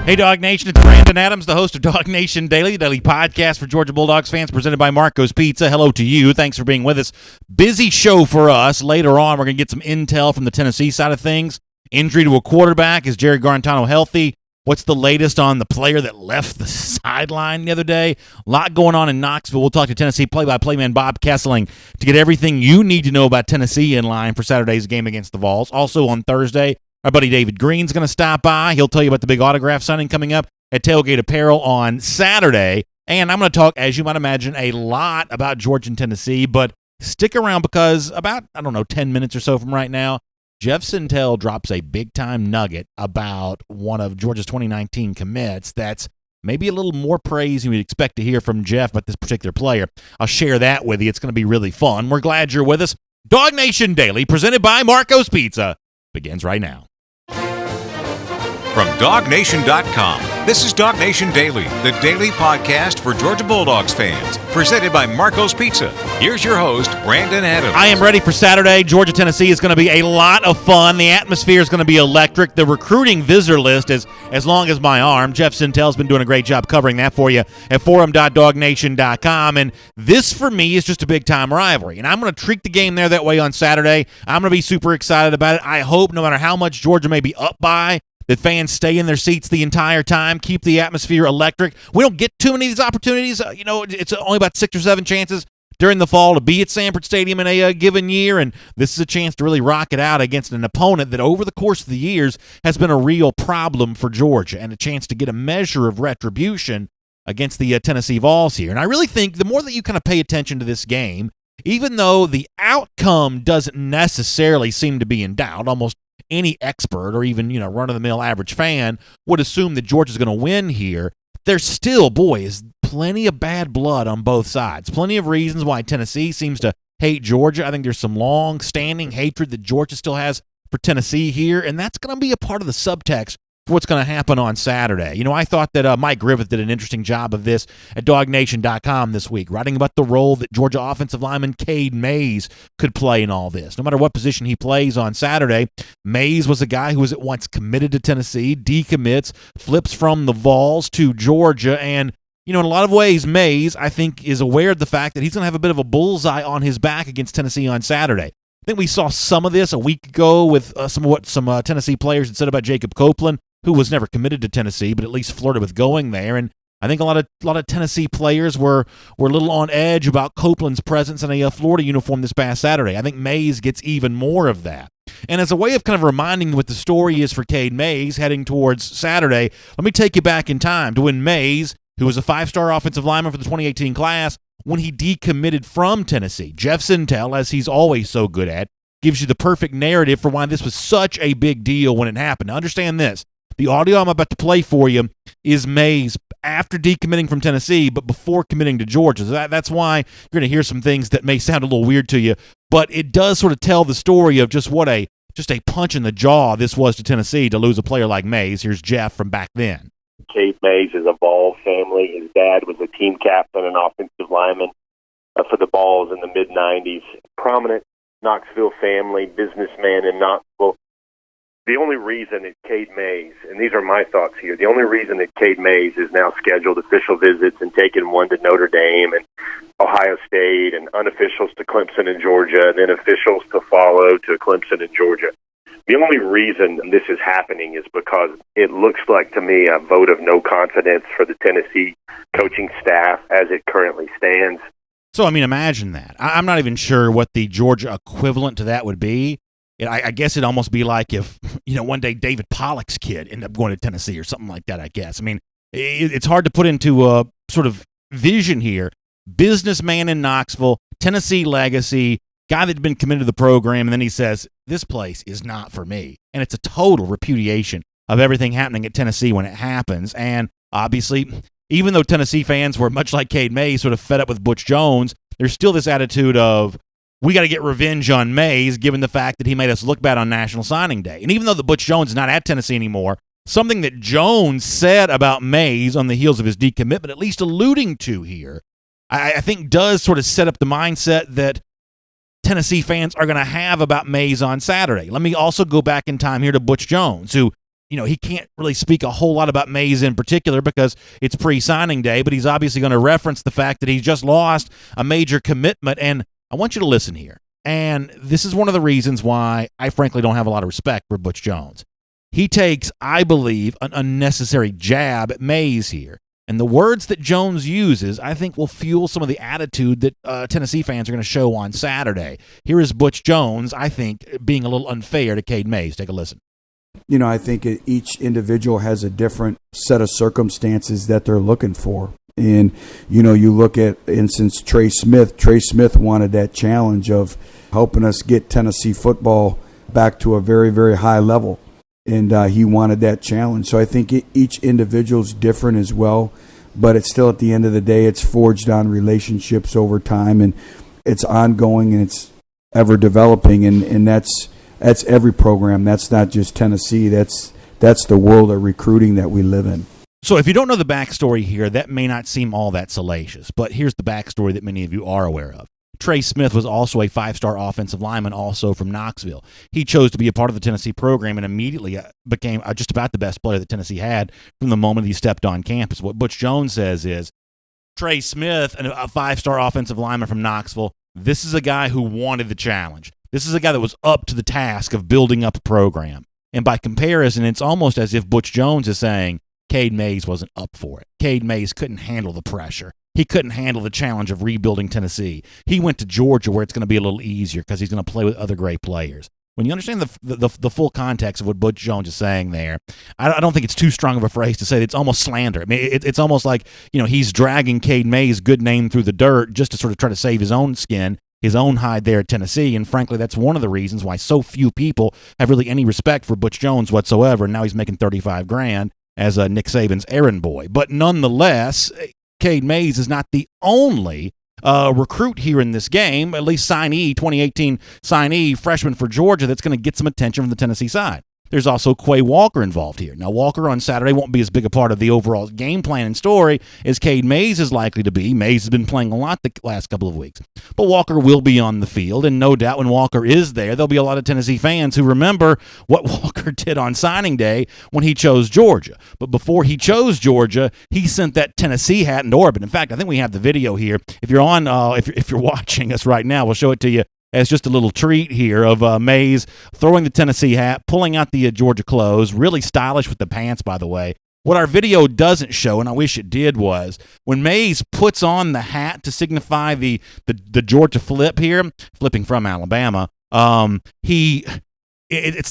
Hey, DawgNation, it's Brandon Adams, the host of DawgNation Daily, the daily podcast for Georgia Bulldogs fans, presented by Marco's Pizza. Hello to you. Thanks for being with us. Busy show for us. Later on, we're going to get some intel from the Tennessee side of things. Injury to a quarterback. Is Jerry Garantano healthy? What's the latest on the player that left the sideline the other day? A lot going on in Knoxville. We'll talk to Tennessee play-by-play man Bob Kesling to get everything you need to know about Tennessee in line for Saturday's game against the Vols. Also on Thursday, our buddy David Greene's going to stop by. He'll tell you about the big autograph signing coming up at Tailgate Apparel on Saturday. And I'm going to talk, as you might imagine, a lot about Georgia and Tennessee. But stick around because about, 10 minutes or so from right now, Jeff Sentell drops a big-time nugget about one of Georgia's 2019 commits that's maybe a little more praise than we'd expect to hear from Jeff about this particular player. I'll share that with you. It's going to be really fun. We're glad you're with us. DawgNation Daily, presented by Marco's Pizza, begins right now. From DawgNation.com, this is DawgNation Daily, the daily podcast for Georgia Bulldogs fans, presented by Marco's Pizza. Here's your host, Brandon Adams. I am ready for Saturday. Georgia-Tennessee is going to be a lot of fun. The atmosphere is going to be electric. The recruiting visitor list is as long as my arm. Jeff Sentell's been doing a great job covering that for you at forum.dawgnation.com. And this, for me, is just a big-time rivalry. And I'm going to treat the game there that way on Saturday. I'm going to be super excited about it. I hope, no matter how much Georgia may be up by, that fans stay in their seats the entire time, keep the atmosphere electric. We don't get too many of these opportunities. It's only about 6 or 7 chances during the fall to be at Sanford Stadium in a given year, and this is a chance to really rock it out against an opponent that over the course of the years has been a real problem for Georgia, and a chance to get a measure of retribution against the Tennessee Vols here. And I really think the more that you kind of pay attention to this game, even though the outcome doesn't necessarily seem to be in doubt, almost any expert or even, run-of-the-mill average fan would assume that Georgia's going to win here. There's still, is plenty of bad blood on both sides. Plenty of reasons why Tennessee seems to hate Georgia. I think there's some long-standing hatred that Georgia still has for Tennessee here, and that's going to be a part of the subtext for what's going to happen on Saturday. I thought that Mike Griffith did an interesting job of this at DawgNation.com this week, writing about the role that Georgia offensive lineman Cade Mays could play in all this. No matter what position he plays on Saturday, Mays was a guy who was at once committed to Tennessee, decommits, flips from the Vols to Georgia, and in a lot of ways, Mays, I think, is aware of the fact that he's going to have a bit of a bullseye on his back against Tennessee on Saturday. I think we saw some of this a week ago with some Tennessee players had said about Jacob Copeland, who was never committed to Tennessee, but at least flirted with going there. And I think a lot of Tennessee players were a little on edge about Copeland's presence in a Florida uniform this past Saturday. I think Mays gets even more of that. And as a way of kind of reminding what the story is for Cade Mays heading towards Saturday, let me take you back in time to when Mays, who was a 5-star offensive lineman for the 2018 class, when he decommitted from Tennessee. Jeff Sentell, as he's always so good at, gives you the perfect narrative for why this was such a big deal when it happened. Now, understand this. The audio I'm about to play for you is Mays after decommitting from Tennessee, but before committing to Georgia. So that's why you're going to hear some things that may sound a little weird to you, but it does sort of tell the story of just what a punch in the jaw this was to Tennessee to lose a player like Mays. Here's Jeff from back then. Cade Mays is a Vol family. His dad was a team captain and offensive lineman for the Vols in the mid-'90s. Prominent Knoxville family, businessman in Knoxville. The only reason that Cade Mays, and these are my thoughts here, the only reason that Cade Mays is now scheduled official visits and taking one to Notre Dame and Ohio State and unofficials to Clemson and Georgia and then officials to follow to Clemson and Georgia. The only reason this is happening is because it looks like to me a vote of no confidence for the Tennessee coaching staff as it currently stands. So, imagine that. I'm not even sure what the Georgia equivalent to that would be. I guess it'd almost be like if, one day David Pollock's kid ended up going to Tennessee or something like that, I guess. It's hard to put into a sort of vision here. Businessman in Knoxville, Tennessee legacy, guy that had been committed to the program, and then he says, this place is not for me. And it's a total repudiation of everything happening at Tennessee when it happens. And obviously, even though Tennessee fans were much like Cade Mays, sort of fed up with Butch Jones, there's still this attitude of, we got to get revenge on Mays, given the fact that he made us look bad on National Signing Day. And even though the Butch Jones is not at Tennessee anymore, something that Jones said about Mays on the heels of his decommitment, at least alluding to here, I think does sort of set up the mindset that Tennessee fans are going to have about Mays on Saturday. Let me also go back in time here to Butch Jones, who, he can't really speak a whole lot about Mays in particular because it's pre-signing day, but he's obviously going to reference the fact that he's just lost a major commitment. And I want you to listen here. And this is one of the reasons why I frankly don't have a lot of respect for Butch Jones. He takes, I believe, an unnecessary jab at Mays here. And the words that Jones uses, I think, will fuel some of the attitude that Tennessee fans are going to show on Saturday. Here is Butch Jones, I think, being a little unfair to Cade Mays. Take a listen. I think each individual has a different set of circumstances that they're looking for. And, you look at, instance, Trey Smith. Trey Smith wanted that challenge of helping us get Tennessee football back to a very, very high level. And he wanted that challenge. So I think each individual's different as well. But it's still, at the end of the day, it's forged on relationships over time. And it's ongoing and it's ever developing. And that's every program. That's not just Tennessee. That's the world of recruiting that we live in. So if you don't know the backstory here, that may not seem all that salacious. But here's the backstory that many of you are aware of. Trey Smith was also a 5-star offensive lineman, also from Knoxville. He chose to be a part of the Tennessee program and immediately became just about the best player that Tennessee had from the moment he stepped on campus. What Butch Jones says is, Trey Smith, a 5-star offensive lineman from Knoxville, this is a guy who wanted the challenge. This is a guy that was up to the task of building up a program. And by comparison, it's almost as if Butch Jones is saying Cade Mays wasn't up for it. Cade Mays couldn't handle the pressure. He couldn't handle the challenge of rebuilding Tennessee. He went to Georgia where it's going to be a little easier because he's going to play with other great players. When you understand the full context of what Butch Jones is saying there, I don't think it's too strong of a phrase to say that it's almost slander. I mean, it's almost like he's dragging Cade Mays' good name through the dirt just to sort of try to save his own skin, his own hide there at Tennessee. And frankly, that's one of the reasons why so few people have really any respect for Butch Jones whatsoever. And now he's making $35,000 as Nick Saban's errand boy. But nonetheless, Cade Mays is not the only recruit here in this game, at least signee, 2018 signee, freshman for Georgia, that's going to get some attention from the Tennessee side. There's also Quay Walker involved here. Now, Walker on Saturday won't be as big a part of the overall game plan and story as Cade Mays is likely to be. Mays has been playing a lot the last couple of weeks. But Walker will be on the field, and no doubt when Walker is there'll be a lot of Tennessee fans who remember what Walker did on signing day when he chose Georgia. But before he chose Georgia, he sent that Tennessee hat into orbit. In fact, I think we have the video here. If you're on, if you're watching us right now, we'll show it to you as just a little treat here of Mays throwing the Tennessee hat, pulling out the Georgia clothes, really stylish with the pants, by the way. What our video doesn't show, and I wish it did, was when Mays puts on the hat to signify the Georgia flip here, flipping from Alabama, it's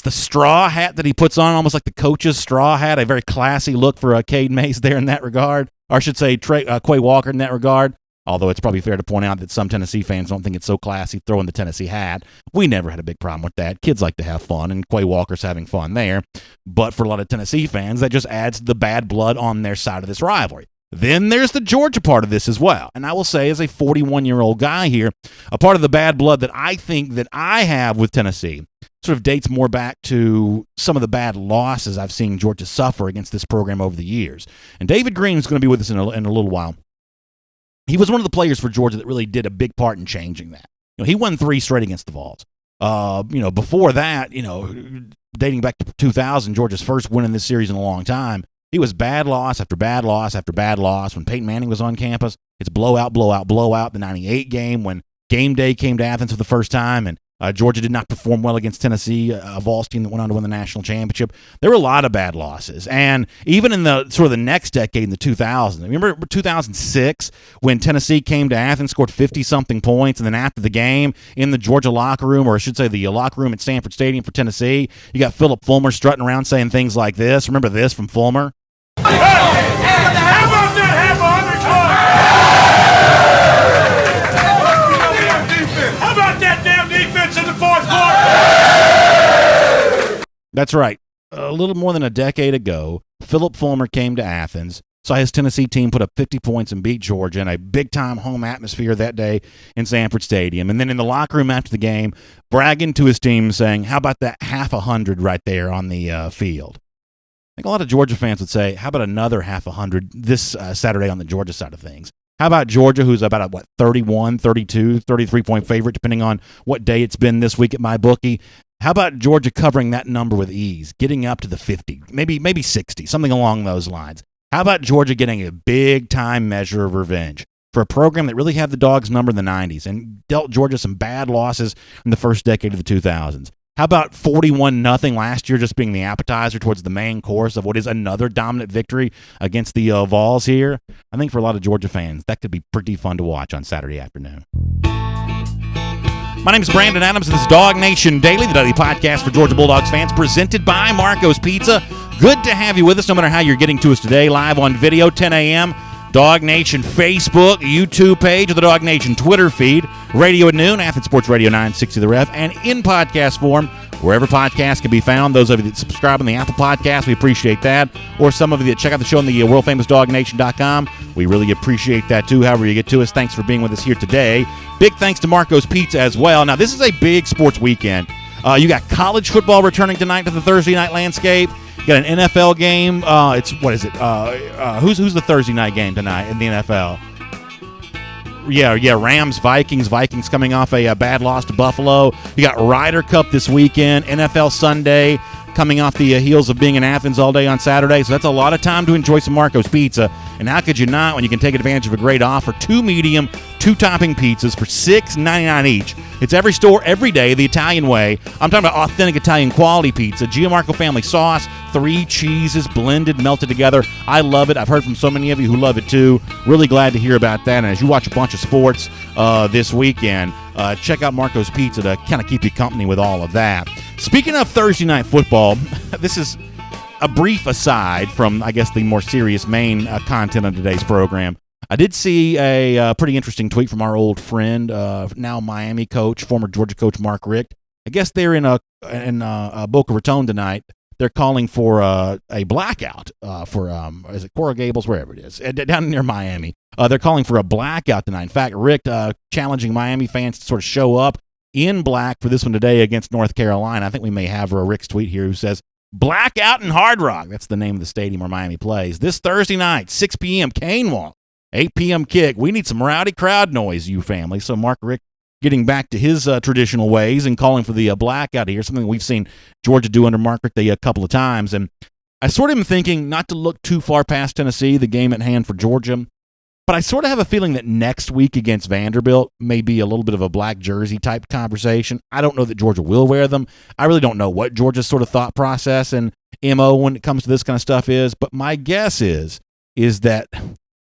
the straw hat that he puts on, almost like the coach's straw hat, a very classy look for Cade Mays there in that regard, or I should say Quay Walker in that regard. Although it's probably fair to point out that some Tennessee fans don't think it's so classy throwing the Tennessee hat. We never had a big problem with that. Kids like to have fun, and Quay Walker's having fun there. But for a lot of Tennessee fans, that just adds the bad blood on their side of this rivalry. Then there's the Georgia part of this as well. And I will say, as a 41-year-old guy here, a part of the bad blood that I think that I have with Tennessee sort of dates more back to some of the bad losses I've seen Georgia suffer against this program over the years. And David Greene is going to be with us in a little while. He was one of the players for Georgia that really did a big part in changing that. He won 3 straight against the Vols. Before that, dating back to 2000, Georgia's first win in this series in a long time, he was bad loss after bad loss after bad loss. When Peyton Manning was on campus, it's blowout, blowout, blowout. The 98 game when game day came to Athens for the first time, and Georgia did not perform well against Tennessee, a Vols team that went on to win the national championship. There were a lot of bad losses. And even in the sort of the next decade, in the 2000s, remember 2006 when Tennessee came to Athens, scored 50-something points, and then after the game in the Georgia locker room, or I should say the locker room at Sanford Stadium for Tennessee, you got Philip Fulmer strutting around saying things like this. Remember this from Fulmer? How about that half a hundred yards? How about that damn defense in the fourth quarter? That's right. A little more than a decade ago, Philip Fulmer came to Athens, saw his Tennessee team put up 50 points and beat Georgia in a big-time home atmosphere that day in Sanford Stadium. And then in the locker room after the game, bragging to his team, saying, how about that half a hundred right there on the field? I think a lot of Georgia fans would say, how about another half a hundred this Saturday on the Georgia side of things? How about Georgia, who's about a 31, 32, 33-point favorite, depending on what day it's been this week at MyBookie? How about Georgia covering that number with ease, getting up to the 50, maybe 60, something along those lines? How about Georgia getting a big-time measure of revenge for a program that really had the Dogs number in the 90s and dealt Georgia some bad losses in the first decade of the 2000s? How about 41-0 last year just being the appetizer towards the main course of what is another dominant victory against the Vols here? I think for a lot of Georgia fans, that could be pretty fun to watch on Saturday afternoon. My name is Brandon Adams, and this is DawgNation Daily, the daily podcast for Georgia Bulldogs fans, presented by Marco's Pizza. Good to have you with us, no matter how you're getting to us today, live on video, 10 a.m., DawgNation Facebook, YouTube page, or the DawgNation Twitter feed, radio at noon, Athens Sports Radio 960 The Ref, and in podcast form, wherever podcasts can be found. Those of you that subscribe on the Apple Podcast, we appreciate that. Or some of you that check out the show on the world-famous DawgNation.com, we really appreciate that too, however you get to us. Thanks for being with us here today. Big thanks to Marco's Pizza as well. Now, this is a big sports weekend. You got college football returning tonight to the Thursday night landscape. You got an NFL game. Who's the Thursday night game tonight in the NFL? Yeah, Rams, Vikings. Vikings coming off a bad loss to Buffalo. You got Ryder Cup this weekend, NFL Sunday, coming off the heels of being in Athens all day on Saturday. So that's a lot of time to enjoy some Marco's Pizza. And how could you not when you can take advantage of a great offer? 2 medium, 2-topping pizzas for $6.99 each. It's every store, every day, the Italian way. I'm talking about authentic Italian quality pizza. Gianmarco family sauce, 3 cheeses blended, melted together. I love it. I've heard from so many of you who love it too. Really glad to hear about that. And as you watch a bunch of sports this weekend, check out Marco's Pizza to kind of keep you company with all of that. Speaking of Thursday night football, this is a brief aside from, I guess, the more serious main content of today's program. I did see a pretty interesting tweet from our old friend, now Miami coach, former Georgia coach Mark Richt. I guess they're in Boca Raton tonight. They're calling for a blackout for is it Coral Gables, wherever it is, down near Miami. They're calling for a blackout tonight. In fact, Richt challenging Miami fans to sort of show up in black for this one today against North Carolina. I think we may have Rick's tweet here who says, "Blackout in Hard Rock." That's the name of the stadium where Miami plays. This Thursday night, 6 p.m., Cane Walk, 8 p.m. kick. We need some rowdy crowd noise, you family. So Mark Richt getting back to his traditional ways and calling for the blackout here, something we've seen Georgia do under Mark Richt a couple of times. And I sort of am thinking not to look too far past Tennessee, the game at hand for Georgia, but I sort of have a feeling that next week against Vanderbilt may be a little bit of a black jersey type conversation. I don't know that Georgia will wear them. I really don't know what Georgia's sort of thought process and MO when it comes to this kind of stuff is, but my guess is that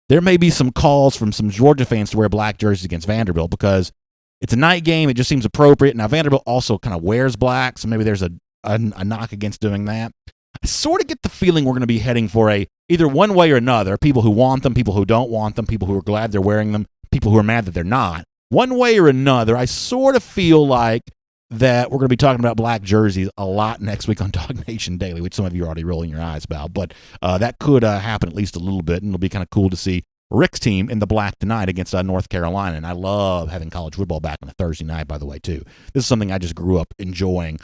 there may be some calls from some Georgia fans to wear black jerseys against Vanderbilt because it's a night game. It just seems appropriate. Now, Vanderbilt also kind of wears black, so maybe there's a knock against doing that. I sort of get the feeling we're going to be heading for either one way or another, people who want them, people who don't want them, people who are glad they're wearing them, people who are mad that they're not. One way or another, I sort of feel like that we're going to be talking about black jerseys a lot next week on DawgNation Daily, which some of you are already rolling your eyes about. But that could happen at least a little bit, and it'll be kind of cool to see Rick's team in the black tonight against North Carolina. And I love having college football back on a Thursday night, by the way, too. This is something I just grew up enjoying.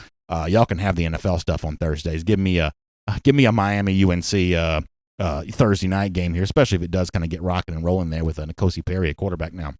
Y'all can have the NFL stuff on Thursdays. Give me a Miami UNC Thursday night game here, especially if it does kind of get rocking and rolling there with N'Kosi Perry at quarterback now.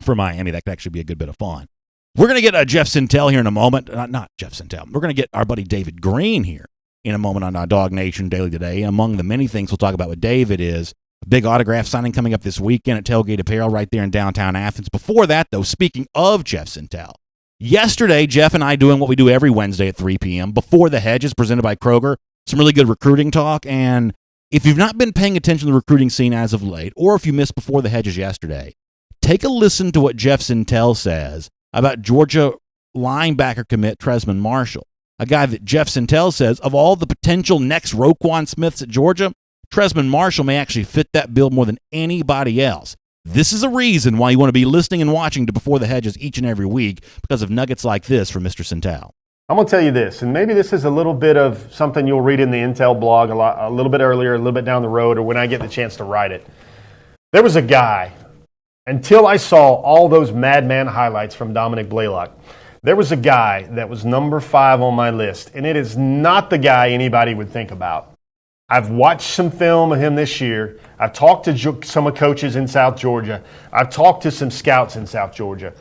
For Miami, that could actually be a good bit of fun. We're going to get Jeff Sintel here in a moment. Not Jeff Sintel. We're going to get our buddy David Greene here in a moment on DawgNation Daily today. Among the many things we'll talk about with David is a big autograph signing coming up this weekend at Tailgate Apparel right there in downtown Athens. Before that, though, speaking of Jeff Sintel, yesterday, Jeff and I doing what we do every Wednesday at 3 p.m. Before the Hedges, presented by Kroger. Some really good recruiting talk. And if you've not been paying attention to the recruiting scene as of late, or if you missed Before the Hedges yesterday, take a listen to what Jeff Sintel says about Georgia linebacker commit Tresman Marshall, a guy that Jeff Sintel says, of all the potential next Roquan Smiths at Georgia, Tresman Marshall may actually fit that bill more than anybody else. This is a reason why you want to be listening and watching to Before the Hedges each and every week, because of nuggets like this from Mr. Sintel. I'm going to tell you this, and maybe this is a little bit of something you'll read in the Intel blog a little bit earlier, a little bit down the road, or when I get the chance to write it. There was a guy, until I saw all those Madman highlights from Dominic Blaylock, there was a guy that was number 5 on my list, and it is not the guy anybody would think about. I've watched some film of him this year. I've talked to some coaches in South Georgia. I've talked to some scouts in South Georgia.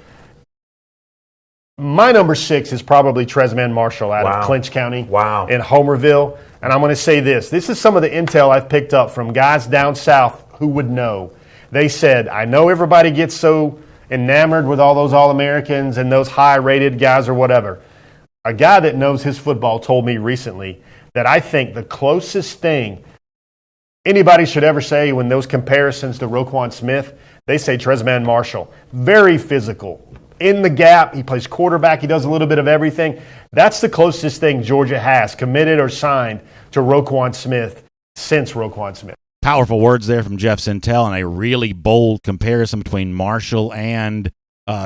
My number 6 is probably Tresman Marshall out of Clinch County in Homerville. And I'm going to say this. This is some of the intel I've picked up from guys down south who would know. They said, I know everybody gets so enamored with all those All-Americans and those high-rated guys or whatever. A guy that knows his football told me recently that I think the closest thing anybody should ever say when those comparisons to Roquan Smith, they say Tresman Marshall. Very physical. In the gap, he plays quarterback, he does a little bit of everything. That's the closest thing Georgia has, committed or signed, to Roquan Smith since Roquan Smith. Powerful words there from Jeff Sintel, and a really bold comparison between Marshall and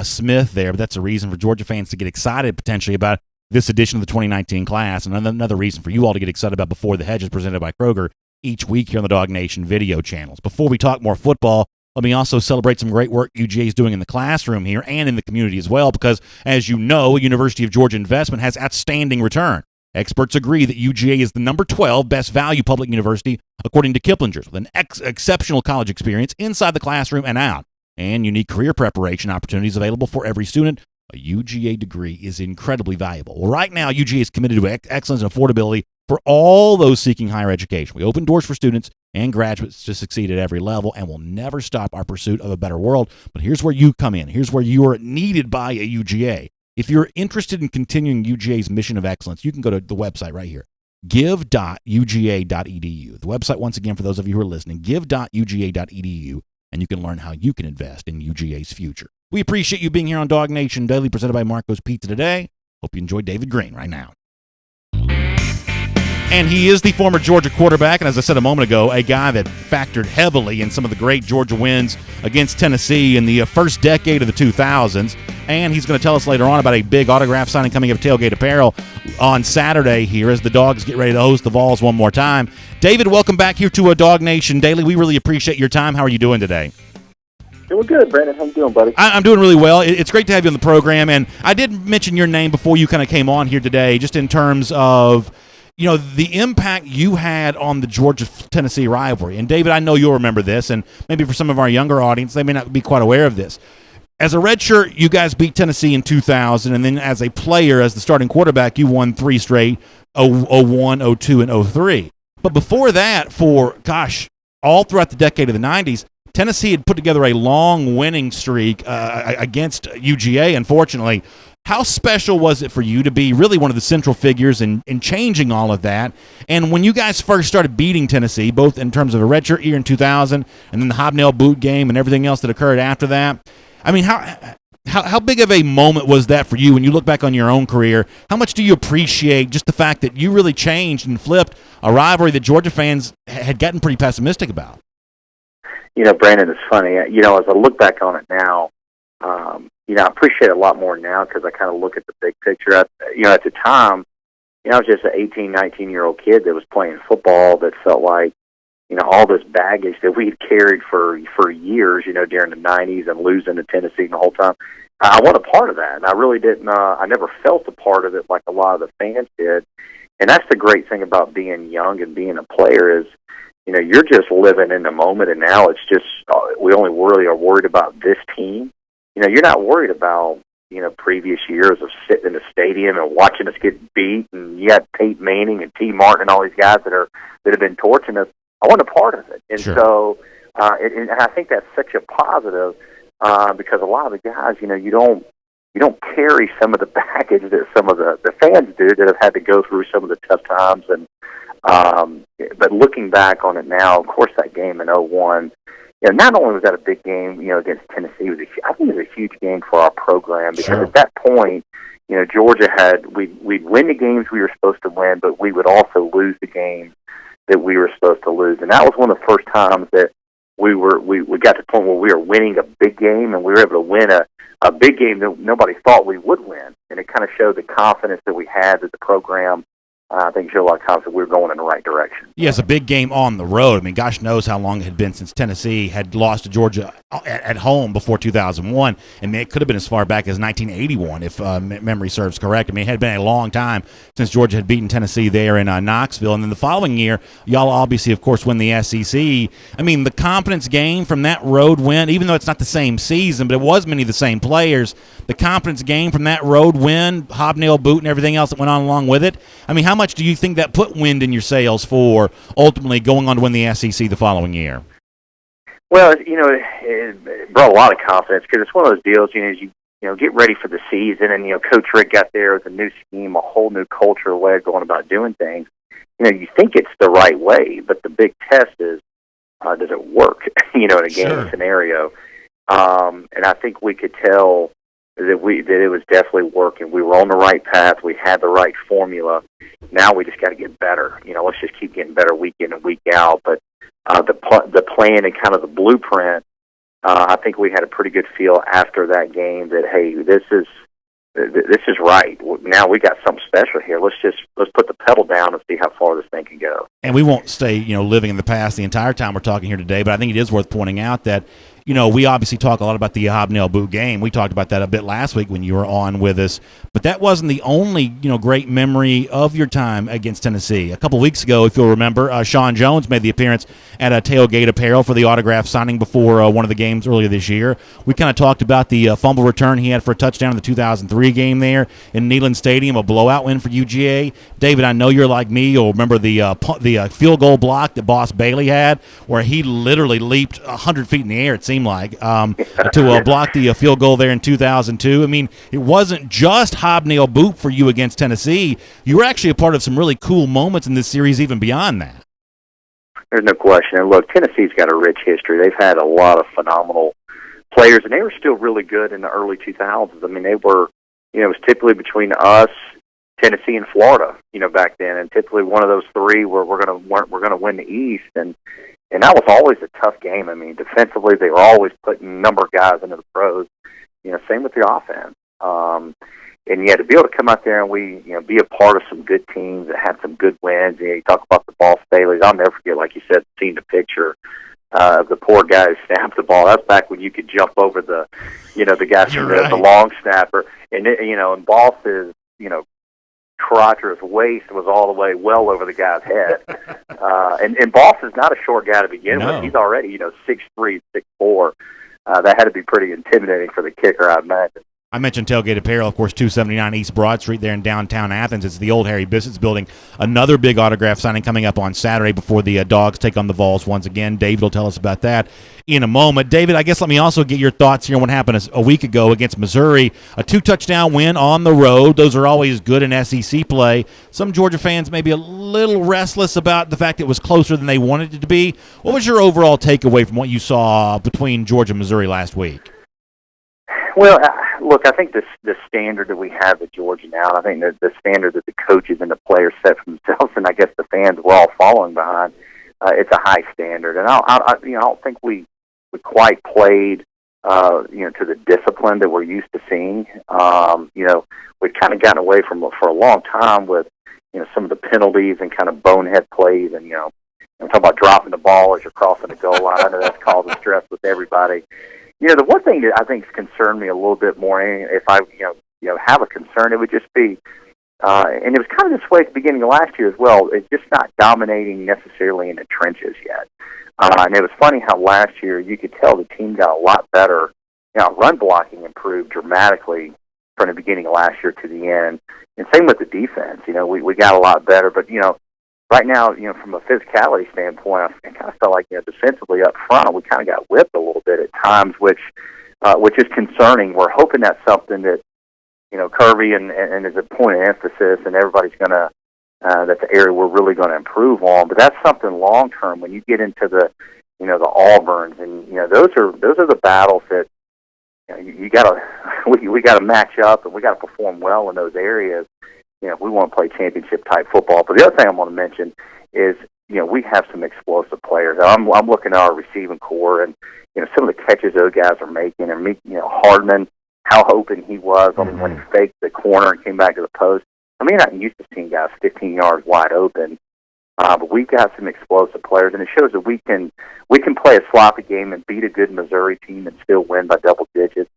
Smith there. But that's a reason for Georgia fans to get excited potentially about this edition of the 2019 class, and another reason for you all to get excited about Before the Hedges presented by Kroger each week here on the DawgNation video channels. Before we talk more football, let me also celebrate some great work UGA is doing in the classroom here and in the community as well, because, as you know, University of Georgia investment has outstanding return. Experts agree that UGA is the number 12 best value public university, according to Kiplinger's, with an exceptional college experience inside the classroom and out, and unique career preparation opportunities available for every student. A UGA degree is incredibly valuable. Well, right now, UGA is committed to excellence and affordability for all those seeking higher education. We open doors for students and graduates to succeed at every level, and will never stop our pursuit of a better world. But here's where you come in. Here's where you are needed by a UGA. If you're interested in continuing UGA's mission of excellence, you can go to the website right here, give.uga.edu. The website, once again, for those of you who are listening, give.uga.edu, and you can learn how you can invest in UGA's future. We appreciate you being here on DawgNation Daily, presented by Marco's Pizza today. Hope you enjoy David Greene right now. And he is the former Georgia quarterback, and as I said a moment ago, a guy that factored heavily in some of the great Georgia wins against Tennessee in the first decade of the 2000s. And he's going to tell us later on about a big autograph signing coming up at Tailgate Apparel on Saturday here as the Dogs get ready to host the Vols one more time. David, welcome back here to a DawgNation Daily. We really appreciate your time. How are you doing today? Doing good, Brandon. How you doing, buddy? I'm doing really well. It's great to have you on the program, and I did mention your name before you kind of came on here today, just in terms of, you know, the impact you had on the Georgia-Tennessee rivalry. And, David, I know you'll remember this, and maybe for some of our younger audience, they may not be quite aware of this. As a redshirt, you guys beat Tennessee in 2000, and then as a player, as the starting quarterback, you won 3 straight, 01, 02, and 03. But before that, for, all throughout the decade of the 90s, Tennessee had put together a long winning streak against UGA, unfortunately. How special was it for you to be really one of the central figures in changing all of that? And when you guys first started beating Tennessee, both in terms of a redshirt year in 2000 and then the hobnail boot game and everything else that occurred after that, I mean, how big of a moment was that for you when you look back on your own career? How much do you appreciate just the fact that you really changed and flipped a rivalry that Georgia fans had gotten pretty pessimistic about? You know, Brandon, it's funny. You know, as I look back on it now, you know, I appreciate it a lot more now because I kind of look at the big picture. At the time, you know, I was just an 18, 19-year-old kid that was playing football that felt like, you know, all this baggage that we had carried for years, you know, during the 90s and losing to Tennessee the whole time. I wasn't a part of that, and I really didn't. I never felt a part of it like a lot of the fans did. And that's the great thing about being young and being a player is, you know, you're just living in the moment, and now it's just we only really are worried about this team. You know, you're not worried about, you know, previous years of sitting in the stadium and watching us get beat, and you got Peyton Manning and T. Martin and all these guys that have been torching us. I wasn't a part of it, and sure. So and I think that's such a positive because a lot of the guys, you know, you don't carry some of the baggage that some of the fans do that have had to go through some of the tough times. And but looking back on it now, of course, that game in 01, you know, not only was that a big game, you know, against Tennessee, I think it was a huge game for our program because Sure. At that point, you know, Georgia we'd win the games we were supposed to win, but we would also lose the games that we were supposed to lose, and that was one of the first times that we got to the point where we were winning a big game, and we were able to win a big game that nobody thought we would win, and it kind of showed the confidence that we had that the program I think it showed a lot of confidence we were going in the right direction. Yeah, it's a big game on the road. I mean, gosh knows how long it had been since Tennessee had lost to Georgia at home before 2001. And it could have been as far back as 1981, if memory serves correct. I mean, it had been a long time since Georgia had beaten Tennessee there in Knoxville. And then the following year, y'all obviously, of course, win the SEC. I mean, the confidence gain from that road win, even though it's not the same season, but it was many of the same players, the confidence gain from that road win, hobnail boot, and everything else that went on along with it. I mean, how much do you think that put wind in your sails for ultimately going on to win the SEC the following year? Well, it brought a lot of confidence because it's one of those deals, you get ready for the season, and, Coach Rick got there with a new scheme, a whole new culture, a way of going about doing things. You think it's the right way, but the big test is, does it work, in a game scenario? And I think we could tell that it was definitely working. We were on the right path. We had the right formula. Now we just got to get better. Let's just keep getting better week in and week out. But the plan and kind of the blueprint, I think we had a pretty good feel after that game that, hey, this is right. Now we got something special here. Let's put the pedal down and see how far this thing can go. And we won't stay, living in the past the entire time we're talking here today, but I think it is worth pointing out that, we obviously talk a lot about the hobnail boot game. We talked about that a bit last week when you were on with us, but that wasn't the only, great memory of your time against Tennessee. A couple weeks ago, if you'll remember, Sean Jones made the appearance at a Tailgate Apparel for the autograph signing before one of the games earlier this year. We kind of talked about the fumble return he had for a touchdown in the 2003 game there in Neyland Stadium, a blowout win for UGA. David, I know you're like me. You'll remember the field goal block that Boss Bailey had, where he literally leaped 100 feet in the air, it seemed like, to block the field goal there in 2002. I mean, it wasn't just hobnail boot for you against Tennessee. You were actually a part of some really cool moments in this series even beyond that. There's no question. And look, Tennessee's got a rich history. They've had a lot of phenomenal players, and they were still really good in the early 2000s. I mean, they were, it was typically between us, Tennessee, and Florida, back then, and typically one of those three where we're going to win the East, and that was always a tough game. I mean, defensively, they were always putting a number of guys into the pros. Same with the offense. And to be able to come out there and we, be a part of some good teams that had some good wins. You talk about the Boss Baileys. I'll never forget, like you said, seeing the picture of the poor guy who snapped the ball. That's back when you could jump over the guy from the long snapper, and and Boss's, crotch or his waist was all the way well over the guy's head. And Boss is not a short guy to begin with. He's already, 6'3", 6'4". That had to be pretty intimidating for the kicker, I imagine. I mentioned Tailgate Apparel, of course, 279 East Broad Street there in downtown Athens. It's the old Harry Bissett's building. Another big autograph signing coming up on Saturday before the Dogs take on the Vols once again. David will tell us about that in a moment. David, I guess let me also get your thoughts here on what happened a week ago against Missouri. A 2-touchdown win on the road. Those are always good in SEC play. Some Georgia fans may be a little restless about the fact it was closer than they wanted it to be. What was your overall takeaway from what you saw between Georgia and Missouri last week? Well, look, I think the standard that we have at Georgia now, I think the standard that the coaches and the players set for themselves, and I guess the fans were all following behind, it's a high standard. And I don't think we quite played, to the discipline that we're used to seeing. We've kind of gotten away from for a long time with, some of the penalties and kind of bonehead plays, and I'm talking about dropping the ball as you're crossing the goal line. I know that's causing stress with everybody. The one thing that I think has concerned me a little bit more, if I, have a concern, it would just be, and it was kind of this way at the beginning of last year as well, it's just not dominating necessarily in the trenches yet. And it was funny how last year you could tell the team got a lot better. Run blocking improved dramatically from the beginning of last year to the end. And same with the defense. We got a lot better, but, right now, from a physicality standpoint, I kind of felt like, defensively up front, we kind of got whipped a little bit at times, which is concerning. We're hoping that's something that, Kirby and is a point of emphasis, and everybody's going to, that's the area we're really going to improve on. But that's something long term when you get into the, the Auburns, and those are the battles that we got to match up, and we got to perform well in those areas. We want to play championship-type football. But the other thing I want to mention is, we have some explosive players. I'm looking at our receiving core, and, some of the catches those guys are making. And, Hardman, how open he was when he faked the corner and came back to the post. mean, I'm not used to seeing guys 15 yards wide open, but we've got some explosive players, and it shows that we can play a sloppy game and beat a good Missouri team and still win by double digits.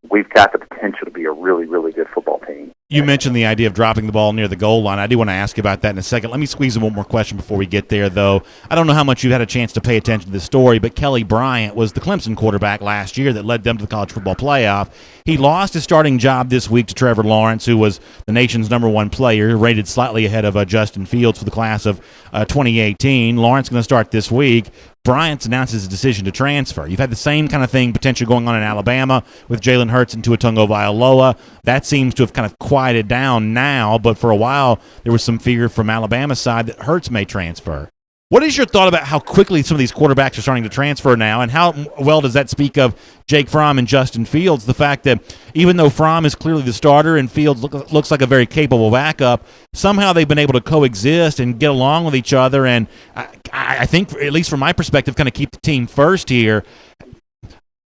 We've got the potential to be a really, really good football team. You mentioned the idea of dropping the ball near the goal line. I do want to ask you about that in a second. Let me squeeze in one more question before we get there, though. I don't know how much you've had a chance to pay attention to this story, but Kelly Bryant was the Clemson quarterback last year that led them to the college football playoff. He lost his starting job this week to Trevor Lawrence, who was the nation's #1 player, rated slightly ahead of Justin Fields for the class of 2018. Lawrence going to start this week. Bryant's announced his decision to transfer. You've had the same kind of thing potentially going on in Alabama with Jalen Hurts and Tua Tagovailoa. That seems to have kind of quieted down now, but for a while there was some fear from Alabama's side that Hurts may transfer. What is your thought about how quickly some of these quarterbacks are starting to transfer now, and how well does that speak of Jake Fromm and Justin Fields? The fact that even though Fromm is clearly the starter and Fields looks like a very capable backup, somehow they've been able to coexist and get along with each other, and I think, at least from my perspective, kind of keep the team first here.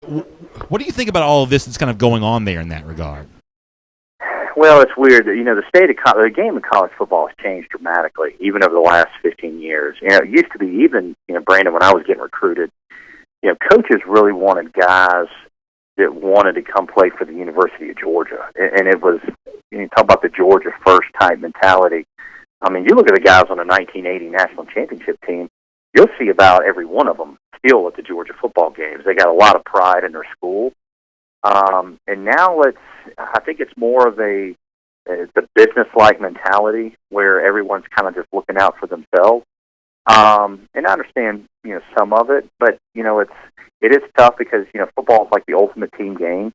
What do you think about all of this that's kind of going on there in that regard? Well, it's weird that, the game of college football has changed dramatically, even over the last 15 years. It used to be, even, Brandon, when I was getting recruited, coaches really wanted guys that wanted to come play for the University of Georgia. And it was, you talk about the Georgia first type mentality. I mean, you look at the guys on the 1980 national championship team, you'll see about every one of them still at the Georgia football games. They got a lot of pride in their school. And now I think it's more of the business-like mentality where everyone's kind of just looking out for themselves. And I understand, some of it, but, it is tough because, football is like the ultimate team game.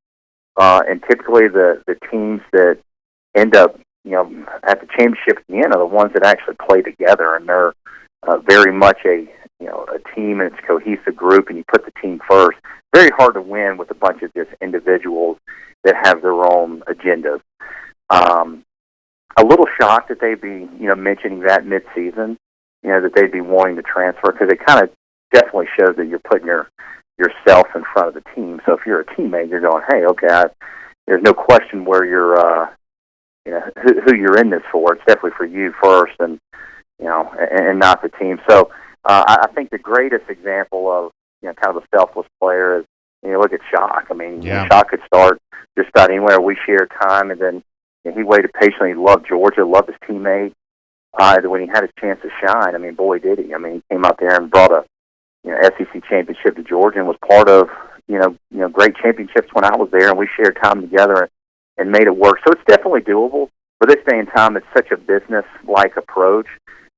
And typically the teams that end up, at the championship at the end are the ones that actually play together, and they're very much a team, and it's a cohesive group, and you put the team first. Very hard to win with a bunch of just individuals that have their own agendas. A little shocked that they'd be, mentioning that mid-season, that they'd be wanting to transfer, because it kind of definitely shows that you're putting yourself in front of the team. So if you're a teammate, you're going, hey, okay, there's no question where you're, who you're in this for. It's definitely for you first, and and not the team. So I think the greatest example of kind of a selfless player is, look at Shock. I mean, Shock could start just about anywhere. We shared time, and then he waited patiently. He loved Georgia, loved his teammate. When he had his chance to shine, I mean, boy, did he. I mean, he came out there and brought a SEC championship to Georgia, and was part of great championships when I was there, and we shared time together and made it work. So it's definitely doable. For this day and time, it's such a business-like approach.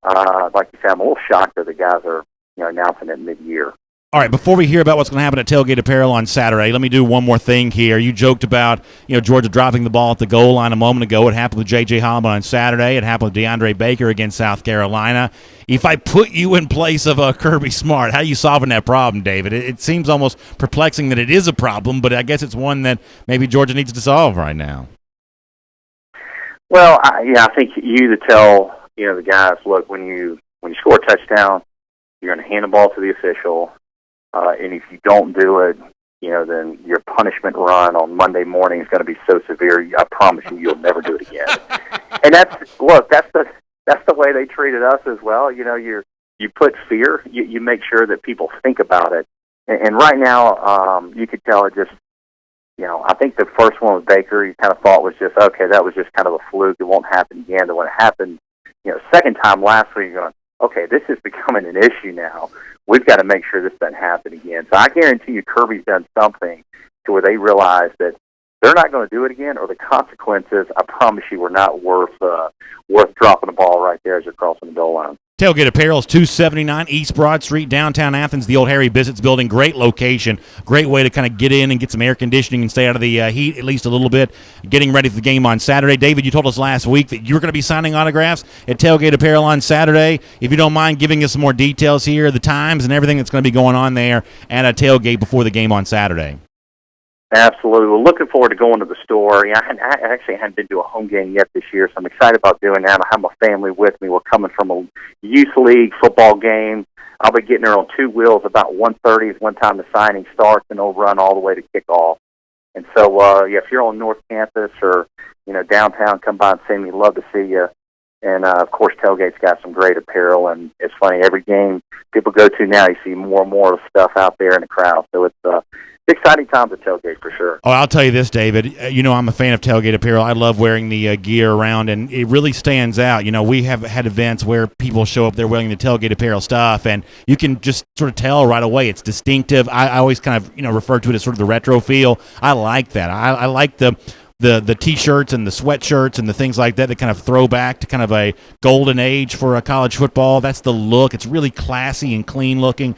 Like you said, I'm a little shocked that the guys are announcing it mid-year. All right, before we hear about what's going to happen at Tailgate Apparel on Saturday, let me do one more thing here. You joked about Georgia dropping the ball at the goal line a moment ago. It happened with J.J. Holliman on Saturday. It happened with DeAndre Baker against South Carolina. If I put you in place of Kirby Smart, how are you solving that problem, David? It seems almost perplexing that it is a problem, but I guess it's one that maybe Georgia needs to solve right now. Well, I think you to tell the guys, look, when you score a touchdown, you're going to hand the ball to the official. And if you don't do it, then your punishment run on Monday morning is going to be so severe. I promise you'll never do it again. And that's the way they treated us as well. You put fear. You make sure that people think about it. And right now, you could tell it just. I think the first one with Baker, you kind of thought was just okay. That was just kind of a fluke. It won't happen again. And when it happened, second time last week, you're going, okay, this is becoming an issue now. We've got to make sure this doesn't happen again. So I guarantee you Kirby's done something to where they realize that they're not going to do it again, or the consequences, I promise you, were not worth dropping the ball right there as you're crossing the goal line. Tailgate Apparel is 279 East Broad Street, downtown Athens, the old Harry Bissett's building. Great location. Great way to kind of get in and get some air conditioning and stay out of the heat at least a little bit, getting ready for the game on Saturday. David, you told us last week that you were going to be signing autographs at Tailgate Apparel on Saturday. If you don't mind giving us some more details here, the times and everything that's going to be going on there at a tailgate before the game on Saturday. Absolutely. Well, looking forward to going to the store. I actually hadn't been to a home game yet this year, so I'm excited about doing that. I have my family with me. We're coming from a youth league football game. I'll be getting there on two wheels about 1:30 is one time the signing starts, and it'll run all the way to kickoff. And so, yeah, if you're on North Campus or, downtown, come by and see me. Love to see you. And, of course, Tailgate's got some great apparel. And it's funny, every game people go to now, you see more and more stuff out there in the crowd. So it's exciting times at Tailgate for sure. Oh, I'll tell you this, David. I'm a fan of Tailgate apparel. I love wearing the gear around, and it really stands out. We have had events where people show up there wearing the Tailgate apparel stuff, and you can just sort of tell right away it's distinctive. I always kind of refer to it as sort of the retro feel. I like that. I like the T-shirts and the sweatshirts and the things like that kind of throw back to kind of a golden age for college football. That's the look. It's really classy and clean looking.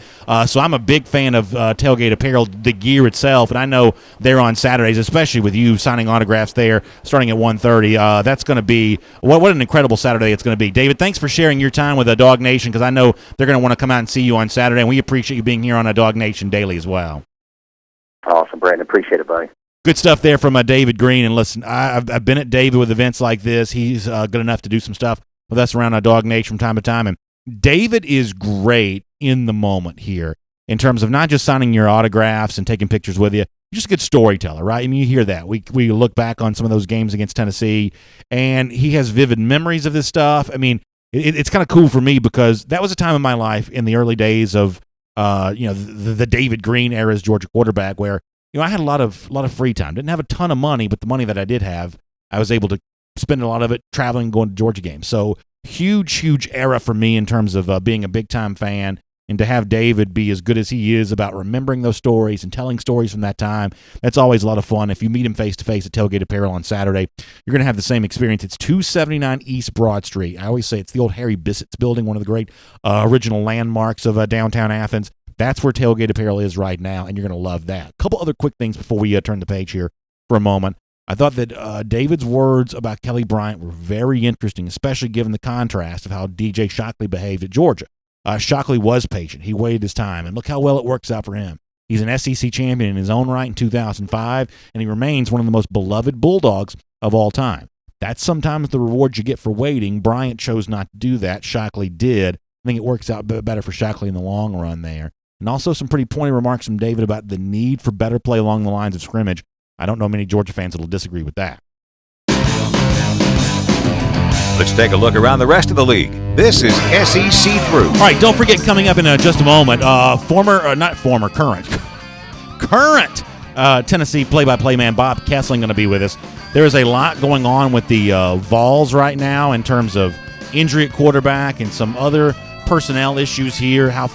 So I'm a big fan of Tailgate apparel, the gear itself. And I know they're on Saturdays, especially with you signing autographs there starting at 1:30. That's going to be what an incredible Saturday it's going to be. David, thanks for sharing your time with DawgNation, because I know they're going to want to come out and see you on Saturday, and we appreciate you being here on DawgNation Daily as well. Awesome, Brandon. Appreciate it, buddy. Good stuff there from David Greene. And listen, I've been at David with events like this. He's good enough to do some stuff with us around DawgNation from time to time. And David is great in the moment here in terms of not just signing your autographs and taking pictures with you. You're just a good storyteller, right? I mean, you hear that. We look back on some of those games against Tennessee, and he has vivid memories of this stuff. I mean, it's kind of cool for me because that was a time in my life in the early days of the David Greene era as Georgia quarterback where I had a lot of free time. Didn't have a ton of money, but the money that I did have, I was able to spend a lot of it traveling, going to Georgia games. So huge era for me in terms of being a big-time fan. And to have David be as good as he is about remembering those stories and telling stories from that time, that's always a lot of fun. If you meet him face-to-face at Tailgate Apparel on Saturday, you're going to have the same experience. It's 279 East Broad Street. I always say it's the old Harry Bissett's building, one of the great original landmarks of downtown Athens. That's where Tailgate Apparel is right now, and you're going to love that. A couple other quick things before we turn the page here for a moment. I thought that David's words about Kelly Bryant were very interesting, especially given the contrast of how DJ Shockley behaved at Georgia. Shockley was patient. He waited his time, and look how well it works out for him. He's an SEC champion in his own right in 2005, and he remains one of the most beloved Bulldogs of all time. That's sometimes the reward you get for waiting. Bryant chose not to do that. Shockley did. I think it works out better for Shockley in the long run there. And also some pretty pointed remarks from David about the need for better play along the lines of scrimmage. I don't know many Georgia fans that will disagree with that. Let's take a look around the rest of the league. This is SEC Through. All right, don't forget, coming up in just a moment, current Tennessee play-by-play man Bob Kesling going to be with us. There is a lot going on with the Vols right now in terms of injury at quarterback and some other personnel issues here, how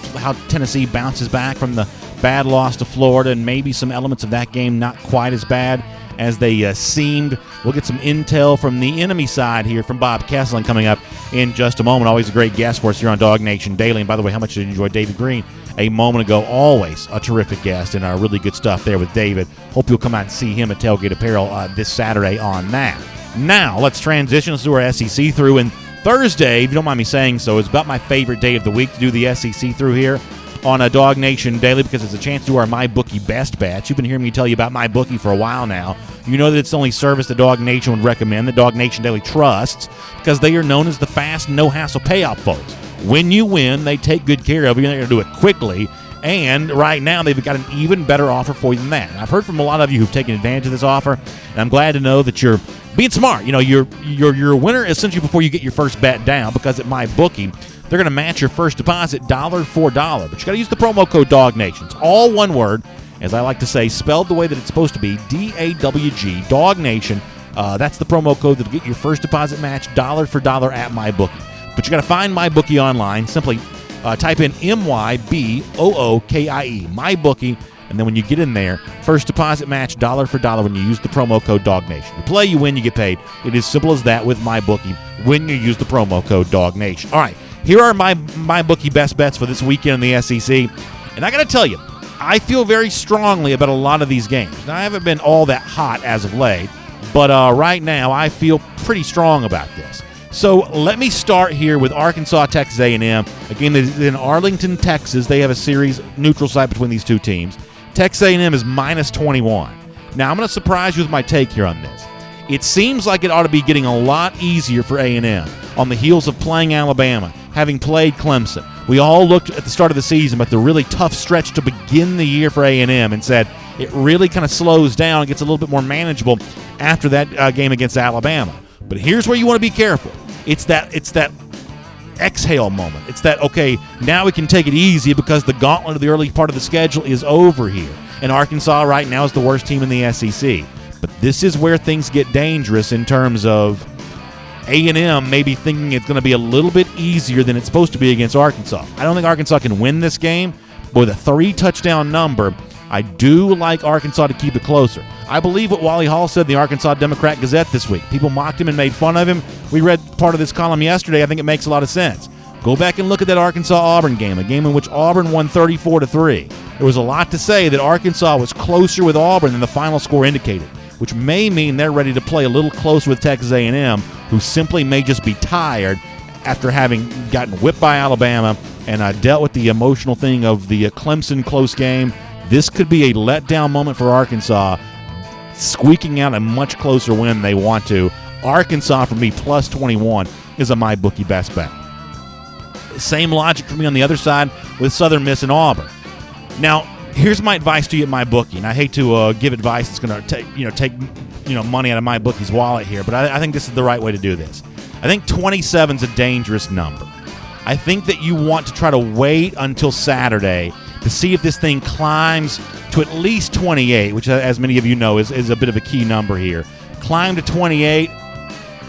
Tennessee bounces back from the bad loss to Florida, and maybe some elements of that game not quite as bad as they seemed. We'll get some intel from the enemy side here from Bob Kesling coming up in just a moment. Always a great guest for us here on DawgNation Daily. And by the way, how much did you enjoy David Greene a moment ago? Always a terrific guest, and really good stuff there with David. Hope you'll come out and see him at Tailgate Apparel this Saturday on that. Now, let's transition to our SEC Through. And Thursday, if you don't mind me saying so, is about my favorite day of the week to do the SEC Through here on DawgNation Daily, because it's a chance to do our MyBookie Best Bets. You've been hearing me tell you about MyBookie for a while now. You know that it's the only service that DawgNation would recommend, that DawgNation Daily trusts, because they are known as the fast, no-hassle payout folks. When you win, they take good care of you, and they're going to do it quickly. And right now, they've got an even better offer for you than that. And I've heard from a lot of you who've taken advantage of this offer, and I'm glad to know that you're being smart. You're a winner essentially before you get your first bet down, because at MyBookie, they're going to match your first deposit dollar for dollar. But you got to use the promo code DawgNation. It's all one word, as I like to say, spelled the way that it's supposed to be, D-A-W-G, DawgNation. That's the promo code that'll get your first deposit match dollar for dollar at MyBookie. But you got to find MyBookie online. Simply type in MyBookie, MyBookie, and then when you get in there, first deposit match dollar for dollar when you use the promo code DawgNation. You play, you win, you get paid. It is simple as that with MyBookie when you use the promo code DawgNation. All right, here are my MyBookie best bets for this weekend in the SEC. And I got to tell you, I feel very strongly about a lot of these games. Now, I haven't been all that hot as of late, but right now I feel pretty strong about this. So let me start here with Arkansas, Texas A&M. Again, in Arlington, Texas, they have a series neutral site between these two teams. Texas A&M is minus 21. Now, I'm going to surprise you with my take here on this. It seems like it ought to be getting a lot easier for A&M on the heels of playing Alabama, having played Clemson. We all looked at the start of the season at the really tough stretch to begin the year for A&M and said, It really kind of slows down and gets a little bit more manageable after that game against Alabama. But here's where you want to be careful. It's that exhale moment. It's that, okay, now we can take it easy because the gauntlet of the early part of the schedule is over here. And Arkansas right now is the worst team in the SEC. But this is where things get dangerous in terms of A&M maybe thinking it's going to be a little bit easier than it's supposed to be against Arkansas. I don't think Arkansas can win this game, but with a 3-touchdown number, I do like Arkansas to keep it closer. I believe what Wally Hall said in the Arkansas Democrat-Gazette this week. People mocked him and made fun of him. We read part of this column yesterday. I think it makes a lot of sense. Go back and look at that Arkansas-Auburn game, a game in which Auburn won 34-3. There was a lot to say that Arkansas was closer with Auburn than the final score indicated, which may mean they're ready to play a little closer with Texas A&M, who simply may just be tired after having gotten whipped by Alabama and dealt with the emotional thing of the Clemson close game. This could be a letdown moment for Arkansas, squeaking out a much closer win than they want to. Arkansas, for me, plus 21 is a MyBookie best bet. Same logic for me on the other side with Southern Miss and Auburn. Now, here's my advice to you at MyBookie, and I hate to give advice that's going to take money out of MyBookie's wallet here, but I think this is the right way to do this. I think 27 is a dangerous number. I think that you want to try to wait until Saturday to see if this thing climbs to at least 28, which, as many of you know, is a bit of a key number here. Climb to 28,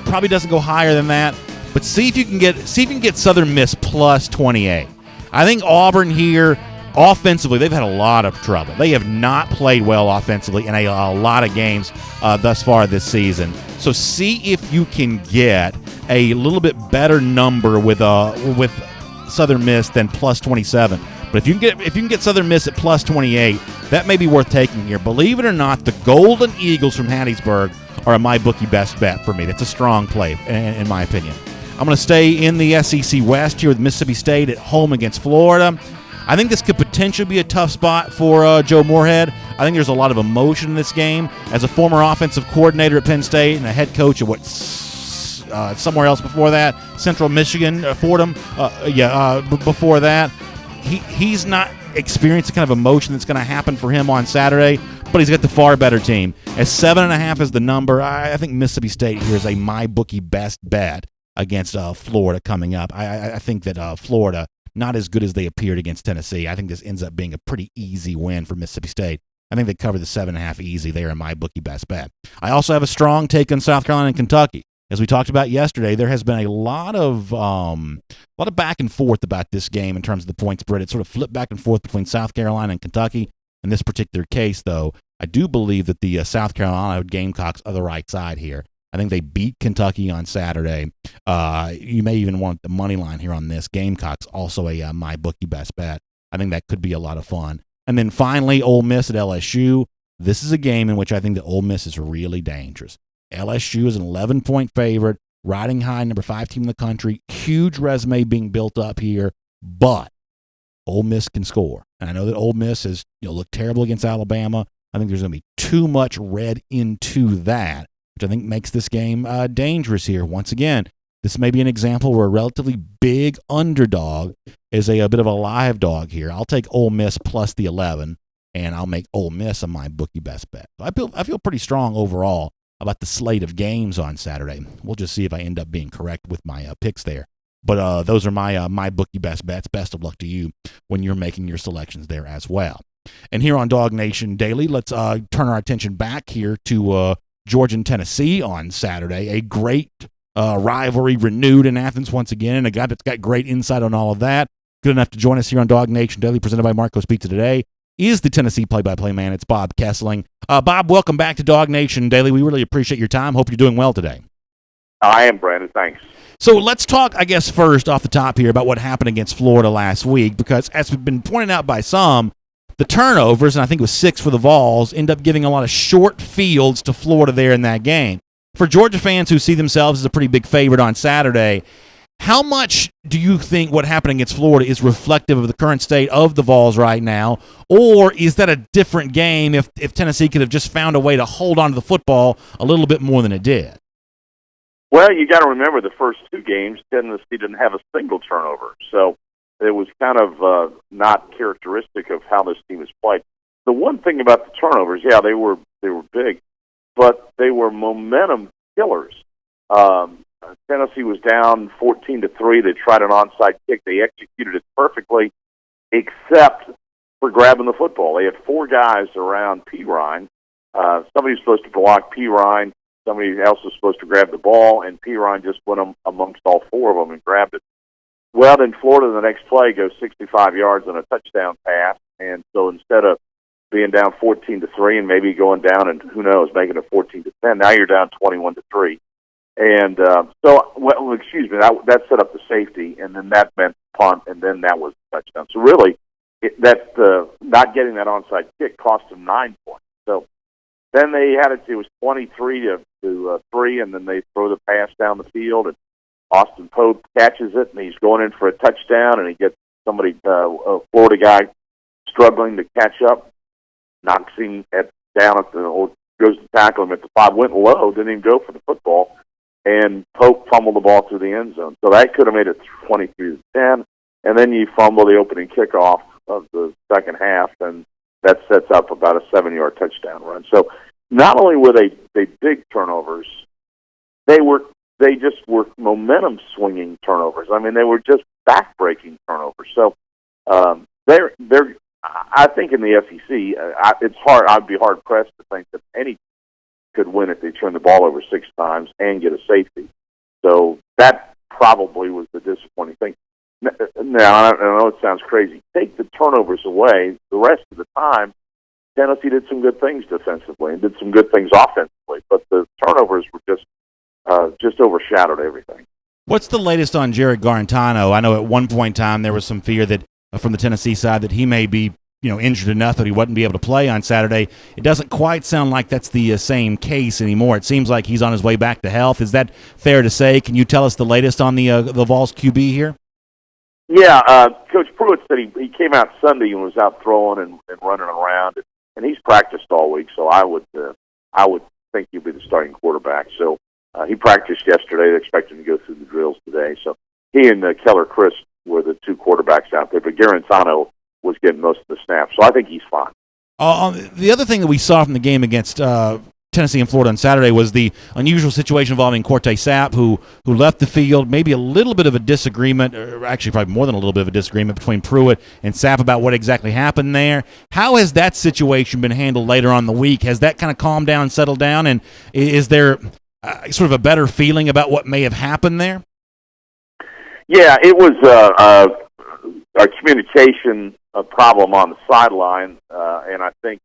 probably doesn't go higher than that, but see if you can get Southern Miss plus 28. I think Auburn here, offensively, they've had a lot of trouble. They have not played well offensively in a lot of games thus far this season. So see if you can get a little bit better number with Southern Miss than plus 27. But if you can get Southern Miss at plus 28, that may be worth taking here. Believe it or not, the Golden Eagles from Hattiesburg are a MyBookie best bet for me. That's a strong play, in my opinion. I'm going to stay in the SEC West here with Mississippi State at home against Florida. I think this could potentially be a tough spot for Joe Moorhead. I think there's a lot of emotion in this game. As a former offensive coordinator at Penn State and a head coach at somewhere else before that, Central Michigan, Fordham, before that, he's not experienced the kind of emotion that's going to happen for him on Saturday, but he's got the far better team. As 7.5 is the number, I think Mississippi State here is a MyBookie best bet against Florida coming up. I think that Florida, not as good as they appeared against Tennessee. I think this ends up being a pretty easy win for Mississippi State. I think they cover the 7.5 easy there in MyBookie best bet. I also have a strong take on South Carolina and Kentucky. As we talked about yesterday, there has been a lot of back and forth about this game in terms of the point spread. It sort of flipped back and forth between South Carolina and Kentucky. In this particular case, though, I do believe that the South Carolina Gamecocks are the right side here. I think they beat Kentucky on Saturday. You may even want the money line here on this. Gamecocks, also a MyBookie best bet. I think that could be a lot of fun. And then finally, Ole Miss at LSU. This is a game in which I think that Ole Miss is really dangerous. LSU is an 11-point favorite, riding high, number 5 team in the country. Huge resume being built up here, but Ole Miss can score. And I know that Ole Miss has looked terrible against Alabama. I think there's going to be too much read into that, which I think makes this game dangerous here. Once again, this may be an example where a relatively big underdog is a bit of a live dog here. I'll take Ole Miss plus the 11, and I'll make Ole Miss a MyBookie best bet. So I feel pretty strong overall about the slate of games on Saturday. We'll just see if I end up being correct with my picks there. But those are my MyBookie best bets. Best of luck to you when you're making your selections there as well. And here on DawgNation Daily, let's turn our attention back here to Georgia and Tennessee on Saturday. A great rivalry renewed in Athens once again, and a guy that's got great insight on all of that. Good enough to join us here on DawgNation Daily, presented by Marco's Pizza today, is the Tennessee play-by-play man. It's Bob Kesling. Bob, welcome back to DawgNation Daily. We really appreciate your time. Hope you're doing well today. I am, Brandon. Thanks. So let's talk, I guess, first off the top here about what happened against Florida last week, because as we've been pointed out by some, the turnovers, and I think it was 6 for the Vols, end up giving a lot of short fields to Florida there in that game. For Georgia fans who see themselves as a pretty big favorite on Saturday, how much do you think what happened against Florida is reflective of the current state of the Vols right now, or is that a different game if Tennessee could have just found a way to hold on to the football a little bit more than it did? Well, you got to remember the first 2 games, Tennessee didn't have a single turnover, so it was kind of not characteristic of how this team has played. the one thing about the turnovers, yeah, they were big, but they were momentum killers. Tennessee was down 14-3. They tried an onside kick. They executed it perfectly, except for grabbing the football. They had four guys around P. Ryan. Somebody was supposed to block P. Ryan. Somebody else was supposed to grab the ball, and P. Ryan just went amongst all four of them and grabbed it. Well, then Florida, the next play, goes 65 yards on a touchdown pass, and so instead of being down 14-3 and maybe going down and, who knows, making it 14-10, now you're down 21-3. And that set up the safety, and then that meant punt, and then that was the touchdown. So really, not getting that onside kick cost them 9 points. So then they had it was 23-3, and then they throw the pass down the field, and Austin Pope catches it, and he's going in for a touchdown, and he gets somebody, a Florida guy, struggling to catch up, knocks him goes to tackle him at the 5, went low, didn't even go for the football, and Pope fumbled the ball through the end zone. So that could have made it 23-10, and then you fumble the opening kickoff of the second half, and that sets up about a 7-yard touchdown run. So not only were they big turnovers, they just were momentum swinging turnovers. I mean, they were just back-breaking turnovers. So I think in the SEC, it's hard. I'd be hard pressed to think that any could win if they turn the ball over 6 times and get a safety. So that probably was the disappointing thing. Now, I know it sounds crazy. Take the turnovers away, the rest of the time, Tennessee did some good things defensively and did some good things offensively, but the turnovers were just overshadowed everything. What's the latest on Jared Garantano? I know at one point in time there was some fear that from the Tennessee side that he may be injured enough that he wouldn't be able to play on Saturday. It doesn't quite sound like that's the same case anymore. It seems like he's on his way back to health. Is that fair to say? Can you tell us the latest on the Vols QB here? Yeah, Coach Pruitt said he came out Sunday and was out throwing and running around, and he's practiced all week. So I would think he'll be the starting quarterback. So he practiced yesterday. They expect him to go through the drills today. So he and Keller Chris were the two quarterbacks out there, but Garantano was getting most of the snaps. So I think he's fine. The other thing that we saw from the game against Tennessee and Florida on Saturday was the unusual situation involving Cortez Sept, who left the field. Maybe a little bit of a disagreement, or actually probably more than a little bit of a disagreement between Pruitt and Sept about what exactly happened there. How has that situation been handled later on in the week? Has that kind of calmed down, settled down, and is there sort of a better feeling about what may have happened there? Yeah, it was a communication problem on the sideline, and I think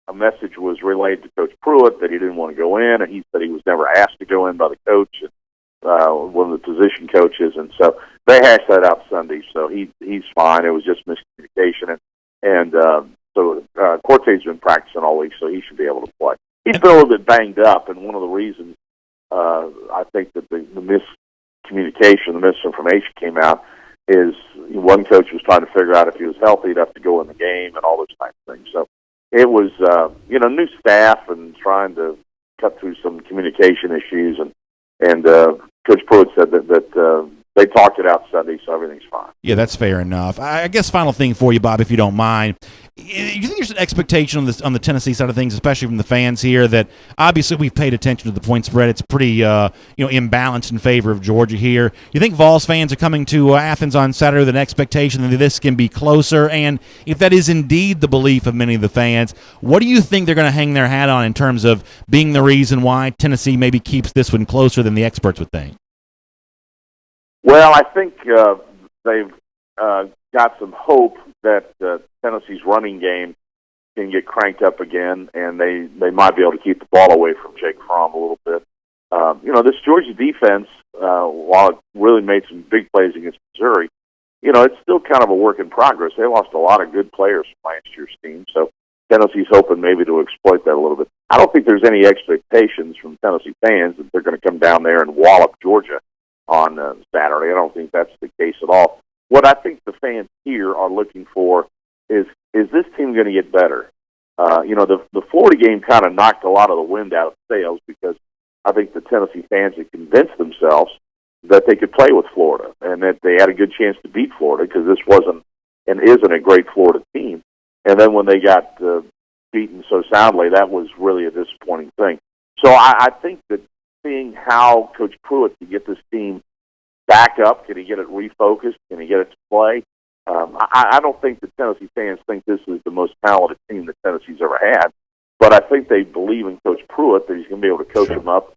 a message was relayed to Coach Pruitt that he didn't want to go in, and he said he was never asked to go in by the coach, one of the position coaches, and so they hashed that out Sunday. So he's fine. It was just miscommunication, and so Cortez has been practicing all week, so he should be able to play. He's been a little bit banged up, and one of the reasons I think that the miscommunication, the misinformation came out is one coach was trying to figure out if he was healthy, he'd have to go in the game and all those types of things. So it was, new staff and trying to cut through some communication issues, and Coach Pruitt said that they talked it out Sunday, so everything's fine. Yeah, that's fair enough. I guess final thing for you, Bob, if you don't mind. You think there's an expectation on the Tennessee side of things, especially from the fans here, that obviously we've paid attention to the point spread. It's pretty imbalanced in favor of Georgia here. You think Vols fans are coming to Athens on Saturday with an expectation that this can be closer? And if that is indeed the belief of many of the fans, what do you think they're going to hang their hat on in terms of being the reason why Tennessee maybe keeps this one closer than the experts would think? Well, I think they've got some hope that Tennessee's running game can get cranked up again, and they might be able to keep the ball away from Jake Fromm a little bit. This Georgia defense, while it really made some big plays against Missouri, it's still kind of a work in progress. They lost a lot of good players from last year's team, so Tennessee's hoping maybe to exploit that a little bit. I don't think there's any expectations from Tennessee fans that they're going to come down there and wallop Georgia on Saturday. I don't think that's the case at all. What I think the fans here are looking for is this team going to get better? The Florida game kind of knocked a lot of the wind out of sails because I think the Tennessee fans had convinced themselves that they could play with Florida and that they had a good chance to beat Florida because this wasn't and isn't a great Florida team. And then when they got beaten so soundly, that was really a disappointing thing. So I think that seeing how Coach Pruitt can get this team back up, can he get it refocused, can he get it to play? I don't think the Tennessee fans think this is the most talented team that Tennessee's ever had, but I think they believe in Coach Pruitt that he's going to be able to coach them up,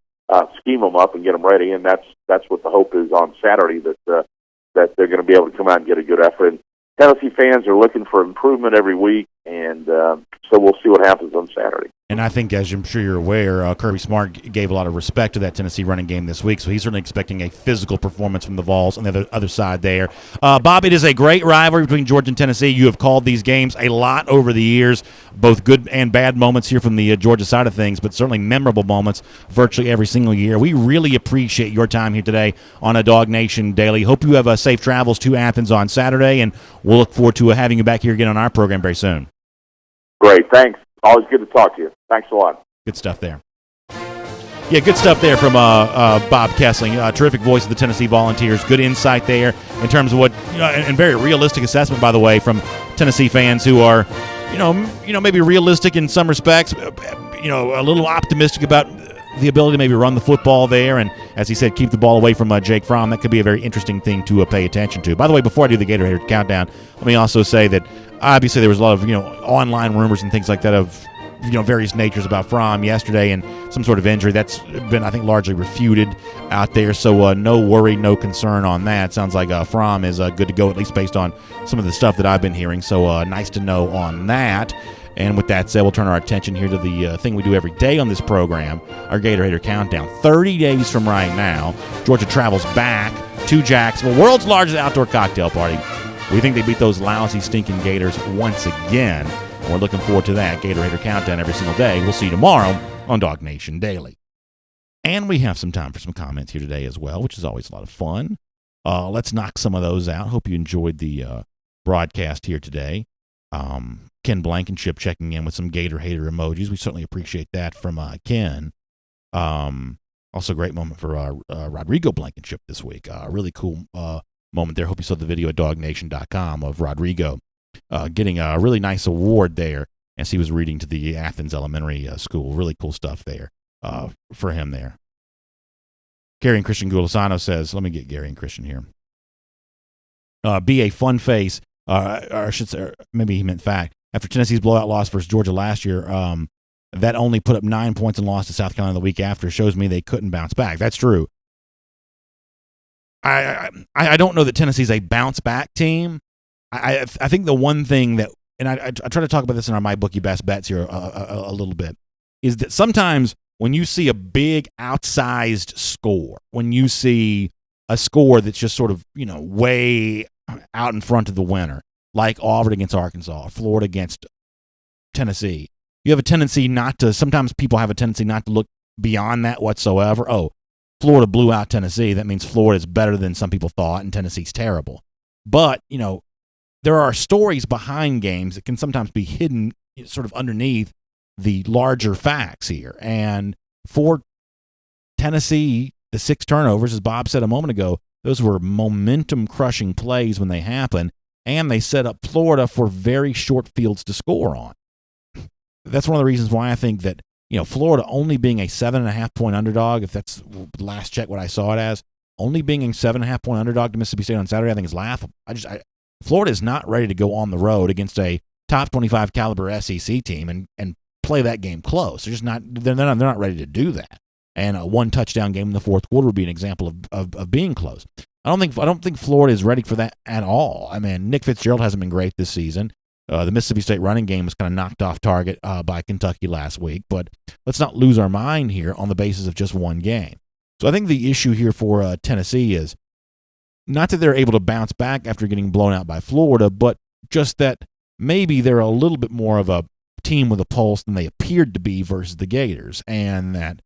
scheme them up, and get them ready. And that's what the hope is on Saturday, that they're going to be able to come out and get a good effort. And Tennessee fans are looking for improvement every week, and so we'll see what happens on Saturday. And I think, as I'm sure you're aware, Kirby Smart gave a lot of respect to that Tennessee running game this week, so he's certainly expecting a physical performance from the Vols on the other side there. Bob, it is a great rivalry between Georgia and Tennessee. You have called these games a lot over the years, both good and bad moments here from the Georgia side of things, but certainly memorable moments virtually every single year. We really appreciate your time here today on a DawgNation Daily. Hope you have safe travels to Athens on Saturday, and we'll look forward to having you back here again on our program very soon. Great, thanks. Always good to talk to you. Thanks a lot. Good stuff there. Yeah, good stuff there from Bob Kesling, terrific voice of the Tennessee Volunteers. Good insight there in terms of what, and very realistic assessment, by the way, from Tennessee fans who are, maybe realistic in some respects, a little optimistic about the ability to maybe run the football there, and as he said, keep the ball away from Jake Fromm. That could be a very interesting thing to pay attention to. By the way, before I do the Gator Hater Countdown, let me also say that obviously there was a lot of online rumors and things like that of various natures about Fromm yesterday and some sort of injury. That's been, I think, largely refuted out there, so no worry, no concern on that. Sounds like Fromm is good to go, at least based on some of the stuff that I've been hearing, so nice to know on that. And with that said, we'll turn our attention here to the thing we do every day on this program, our Gator Hater Countdown. 30 days from right now, Georgia travels back to Jacksonville, world's largest outdoor cocktail party. We think they beat those lousy, stinking Gators once again. And we're looking forward to that Gator Hater Countdown every single day. We'll see you tomorrow on DawgNation Daily. And we have some time for some comments here today as well, which is always a lot of fun. Let's knock some of those out. Hope you enjoyed the broadcast here today. Ken Blankenship checking in with some Gator Hater emojis. We certainly appreciate that from Ken. Also, great moment for Rodrigo Blankenship this week. Really cool moment there. Hope you saw the video at DawgNation.com of Rodrigo getting a really nice award there as he was reading to the Athens Elementary School. Really cool stuff there for him there. Gary and Christian Gulisano says, let me get Gary and Christian here. Be a fun face, or I should say, maybe he meant fact. After Tennessee's blowout loss versus Georgia last year, that only put up 9 points and lost to South Carolina the week after shows me they couldn't bounce back. That's true. I don't know that Tennessee's a bounce back team. I think the one thing that, and I try to talk about this in our My Bookie Best Bets here a little bit, is that sometimes when you see a big outsized score, when you see a score that's just sort of way out in front of the winner, like Auburn against Arkansas, Florida against Tennessee, you have a tendency sometimes people have a tendency not to look beyond that whatsoever. Oh, Florida blew out Tennessee. That means Florida is better than some people thought, and Tennessee's terrible. But, there are stories behind games that can sometimes be hidden sort of underneath the larger facts here. And for Tennessee, the 6 turnovers, as Bob said a moment ago, those were momentum-crushing plays when they happen, and they set up Florida for very short fields to score on. That's one of the reasons why I think that, Florida only being a 7.5-point underdog, if that's the last check what I saw it as, only being a 7.5-point underdog to Mississippi State on Saturday, I think is laughable. Florida is not ready to go on the road against a top 25 caliber SEC team and play that game close. They're just not. They're not ready to do that. And a 1-touchdown game in the fourth quarter would be an example of being close. I don't think Florida is ready for that at all. I mean, Nick Fitzgerald hasn't been great this season. The Mississippi State running game was kind of knocked off target by Kentucky last week. But let's not lose our mind here on the basis of just one game. So I think the issue here for Tennessee is not that they're able to bounce back after getting blown out by Florida, but just that maybe they're a little bit more of a team with a pulse than they appeared to be versus the Gators. And that,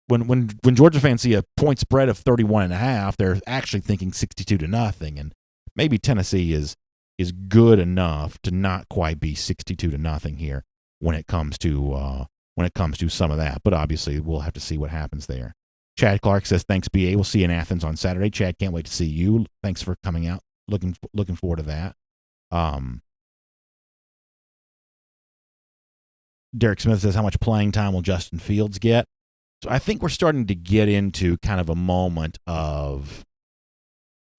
when Georgia fans see a point spread of 31.5, they're actually thinking 62-0. And maybe Tennessee is good enough to not quite be 62-0 here when it comes to some of that. But obviously we'll have to see what happens there. Chad Clark says, thanks, BA. We'll see you in Athens on Saturday. Chad, can't wait to see you. Thanks for coming out. Looking forward to that. Derek Smith says, how much playing time will Justin Fields get? So I think we're starting to get into kind of a moment of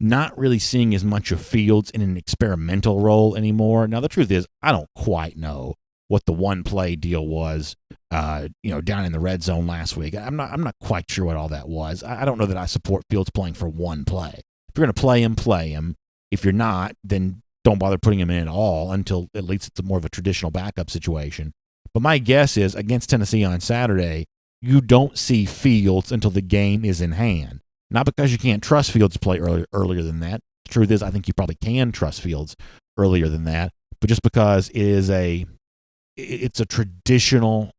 not really seeing as much of Fields in an experimental role anymore. Now, the truth is, I don't quite know what the one-play deal was, down in the red zone last week. I'm not quite sure what all that was. I don't know that I support Fields playing for one play. If you're going to play him. If you're not, then don't bother putting him in at all until at least it's more of a traditional backup situation. But my guess is against Tennessee on Saturday, you don't see Fields until the game is in hand. Not because you can't trust Fields to play earlier than that. The truth is, I think you probably can trust Fields earlier than that, but just because it's a traditional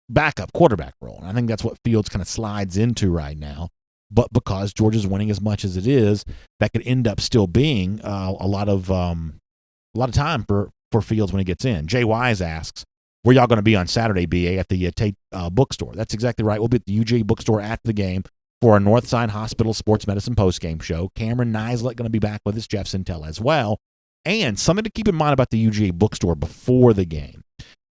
backup quarterback role. And I think that's what Fields kind of slides into right now. But because Georgia's winning as much as it is, that could end up still being a lot of time for Fields when he gets in. Jay Wise asks, where y'all going to be on Saturday, BA, at the Tate bookstore? That's exactly right. We'll be at the UGA bookstore after the game for our Northside Hospital Sports Medicine postgame show. Cameron Nislett going to be back with us, Jeff Sintel as well. And something to keep in mind about the UGA bookstore before the game.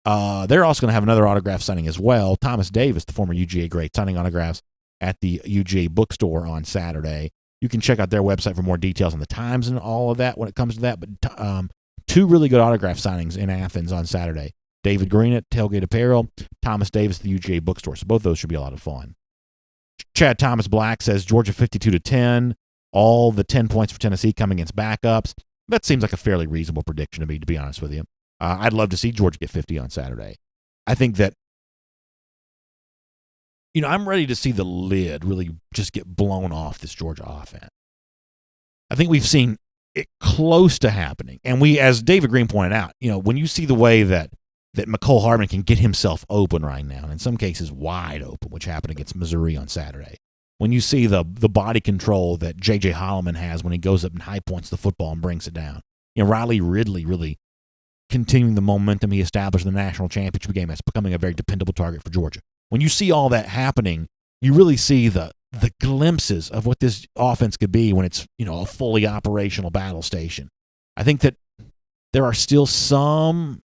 They're also going to have another autograph signing as well. Thomas Davis, the former UGA great, signing autographs at the UGA bookstore on Saturday. You can check out their website for more details on the times and all of that when it comes to that. But two really good autograph signings in Athens on Saturday. David Greene at Tailgate Apparel, Thomas Davis at the UGA bookstore. So both those should be a lot of fun. Chad Thomas Black says Georgia 52-10. All the 10 points for Tennessee coming against backups. That seems like a fairly reasonable prediction to me, to be honest with you. I'd love to see Georgia get 50 on Saturday. I think that, I'm ready to see the lid really just get blown off this Georgia offense. I think we've seen it close to happening. And as David Greene pointed out, when you see the way that McCole Hardman can get himself open right now, and in some cases wide open, which happened against Missouri on Saturday. When you see the body control that J.J. Holloman has when he goes up and high points the football and brings it down. Riley Ridley really continuing the momentum he established in the national championship game. That's becoming a very dependable target for Georgia. When you see all that happening, you really see the glimpses of what this offense could be when it's, a fully operational battle station. I think that there are still some,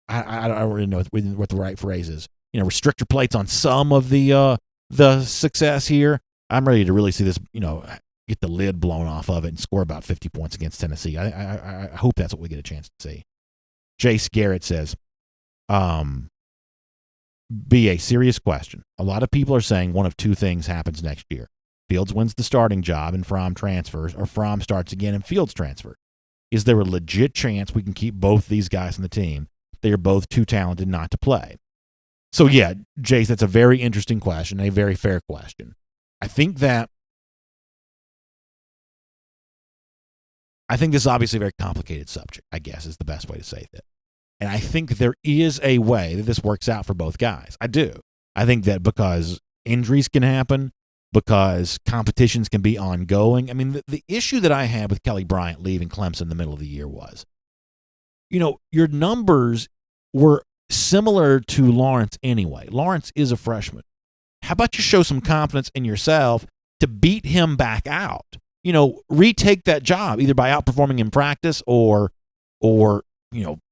I don't really know what the right phrase is, restrictor plates on some of the success here. I'm ready to really see this, get the lid blown off of it and score about 50 points against Tennessee. I hope that's what we get a chance to see. Jace Garrett says, be a serious question. A lot of people are saying one of two things happens next year. Fields wins the starting job and Fromm transfers, or Fromm starts again and Fields transfers. Is there a legit chance we can keep both these guys on the team? They are both too talented not to play. So, yeah, Jace, that's a very interesting question, a very fair question. I think this is obviously a very complicated subject, I guess, is the best way to say that. And I think there is a way that this works out for both guys. I do. I think that because injuries can happen, because competitions can be ongoing. I mean, the issue that I had with Kelly Bryant leaving Clemson in the middle of the year was, your numbers were similar to Lawrence anyway. Lawrence is a freshman. How about you show some confidence in yourself to beat him back out? Retake that job either by outperforming in practice or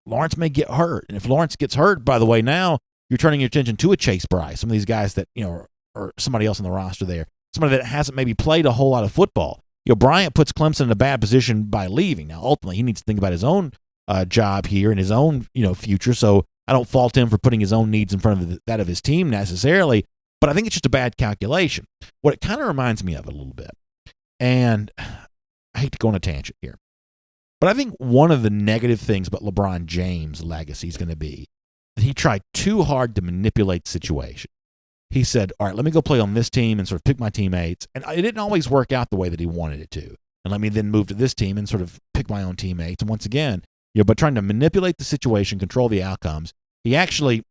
Lawrence may get hurt. And if Lawrence gets hurt, by the way, now you're turning your attention to a Chase Bryce, some of these guys that, or somebody else on the roster there, somebody that hasn't maybe played a whole lot of football. Bryant puts Clemson in a bad position by leaving. Now, ultimately, he needs to think about his own job here and his own, future. So I don't fault him for putting his own needs in front of that of his team necessarily, but I think it's just a bad calculation. What it kind of reminds me of a little bit, and I hate to go on a tangent here, but I think one of the negative things about LeBron James' legacy is going to be that he tried too hard to manipulate the situation. He said, all right, let me go play on this team and sort of pick my teammates. And it didn't always work out the way that he wanted it to. And let me then move to this team and sort of pick my own teammates. And once again, by trying to manipulate the situation, control the outcomes, he actually,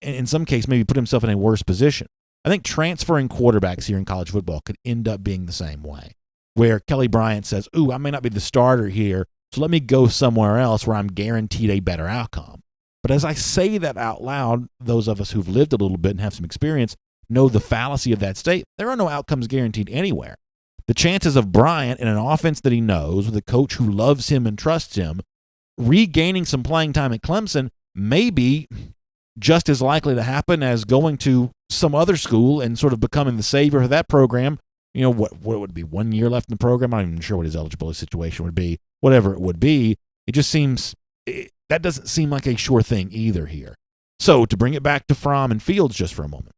in some case, maybe put himself in a worse position. I think transferring quarterbacks here in college football could end up being the same way, where Kelly Bryant says, I may not be the starter here, so let me go somewhere else where I'm guaranteed a better outcome. But as I say that out loud, those of us who've lived a little bit and have some experience know the fallacy of that state. There are no outcomes guaranteed anywhere. The chances of Bryant in an offense that he knows, with a coach who loves him and trusts him, regaining some playing time at Clemson may be just as likely to happen as going to some other school and sort of becoming the savior of that program. What would it be, 1 year left in the program? I'm not even sure what his eligibility situation would be. Whatever it would be, it just seems that doesn't seem like a sure thing either here. So to bring it back to Fromm and Fields just for a moment,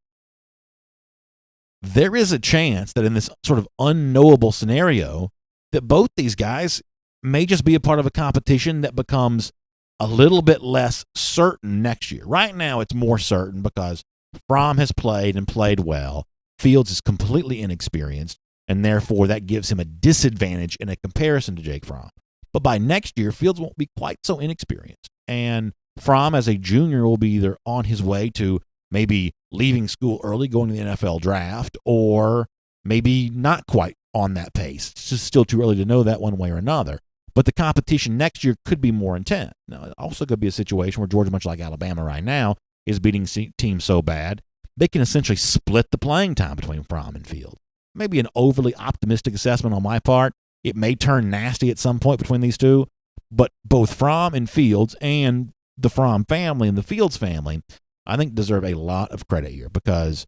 there is a chance that in this sort of unknowable scenario that both these guys may just be a part of a competition that becomes a little bit less certain next year. Right now it's more certain because Fromm has played and played well. Fields is completely inexperienced, and therefore that gives him a disadvantage in a comparison to Jake Fromm. But by next year, Fields won't be quite so inexperienced, and Fromm as a junior will be either on his way to maybe leaving school early, going to the NFL draft, or maybe not quite on that pace. It's just still too early to know that one way or another. But the competition next year could be more intense. Now, it also could be a situation where Georgia, much like Alabama right now, is beating teams so bad, they can essentially split the playing time between Fromm and Fields. Maybe an overly optimistic assessment on my part. It may turn nasty at some point between these two, but both Fromm and Fields and the Fromm family and the Fields family, I think, deserve a lot of credit here, because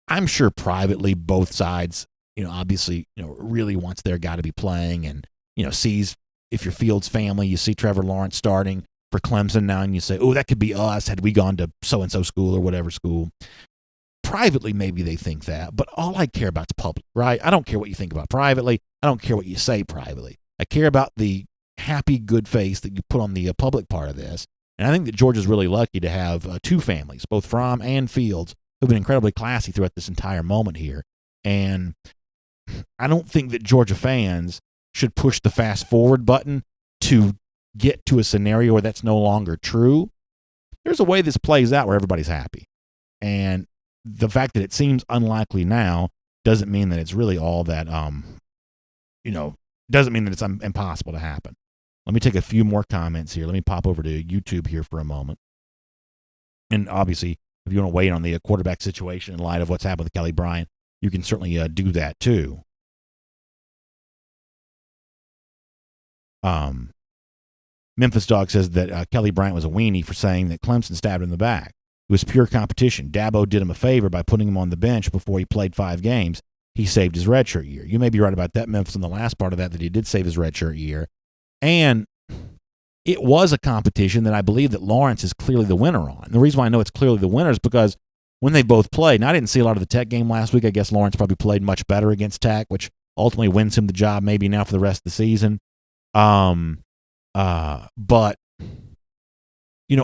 I'm sure privately both sides, obviously, really wants their guy to be playing, and, sees, if you're Fields family, you see Trevor Lawrence starting for Clemson now, and you say, oh, that could be us had we gone to so-and-so school or whatever school. Privately, maybe they think that, but all I care about is public, right? I don't care what you think about privately. I don't care what you say privately. I care about the happy, good face that you put on the public part of this. And I think that Georgia's really lucky to have two families, both Fromm and Fields, who've been incredibly classy throughout this entire moment here. And I don't think that Georgia fans should push the fast forward button to get to a scenario where that's no longer true. There's a way this plays out where everybody's happy. And the fact that it seems unlikely now doesn't mean that it's really all that, doesn't mean that it's impossible to happen. Let me take a few more comments here. Let me pop over to YouTube here for a moment. And obviously, if you want to weigh in on the quarterback situation in light of what's happened with Kelly Bryant, you can certainly do that too. Memphis Dog says that Kelly Bryant was a weenie for saying that Clemson stabbed him in the back. It was pure competition. Dabo did him a favor by putting him on the bench before he played 5 games. He saved his redshirt year. You may be right about that, Memphis, in the last part of that he did save his redshirt year. And it was a competition that I believe that Lawrence is clearly the winner on. And the reason why I know it's clearly the winner is because when they both played, and I didn't see a lot of the Tech game last week. I guess Lawrence probably played much better against Tech, which ultimately wins him the job maybe now for the rest of the season. But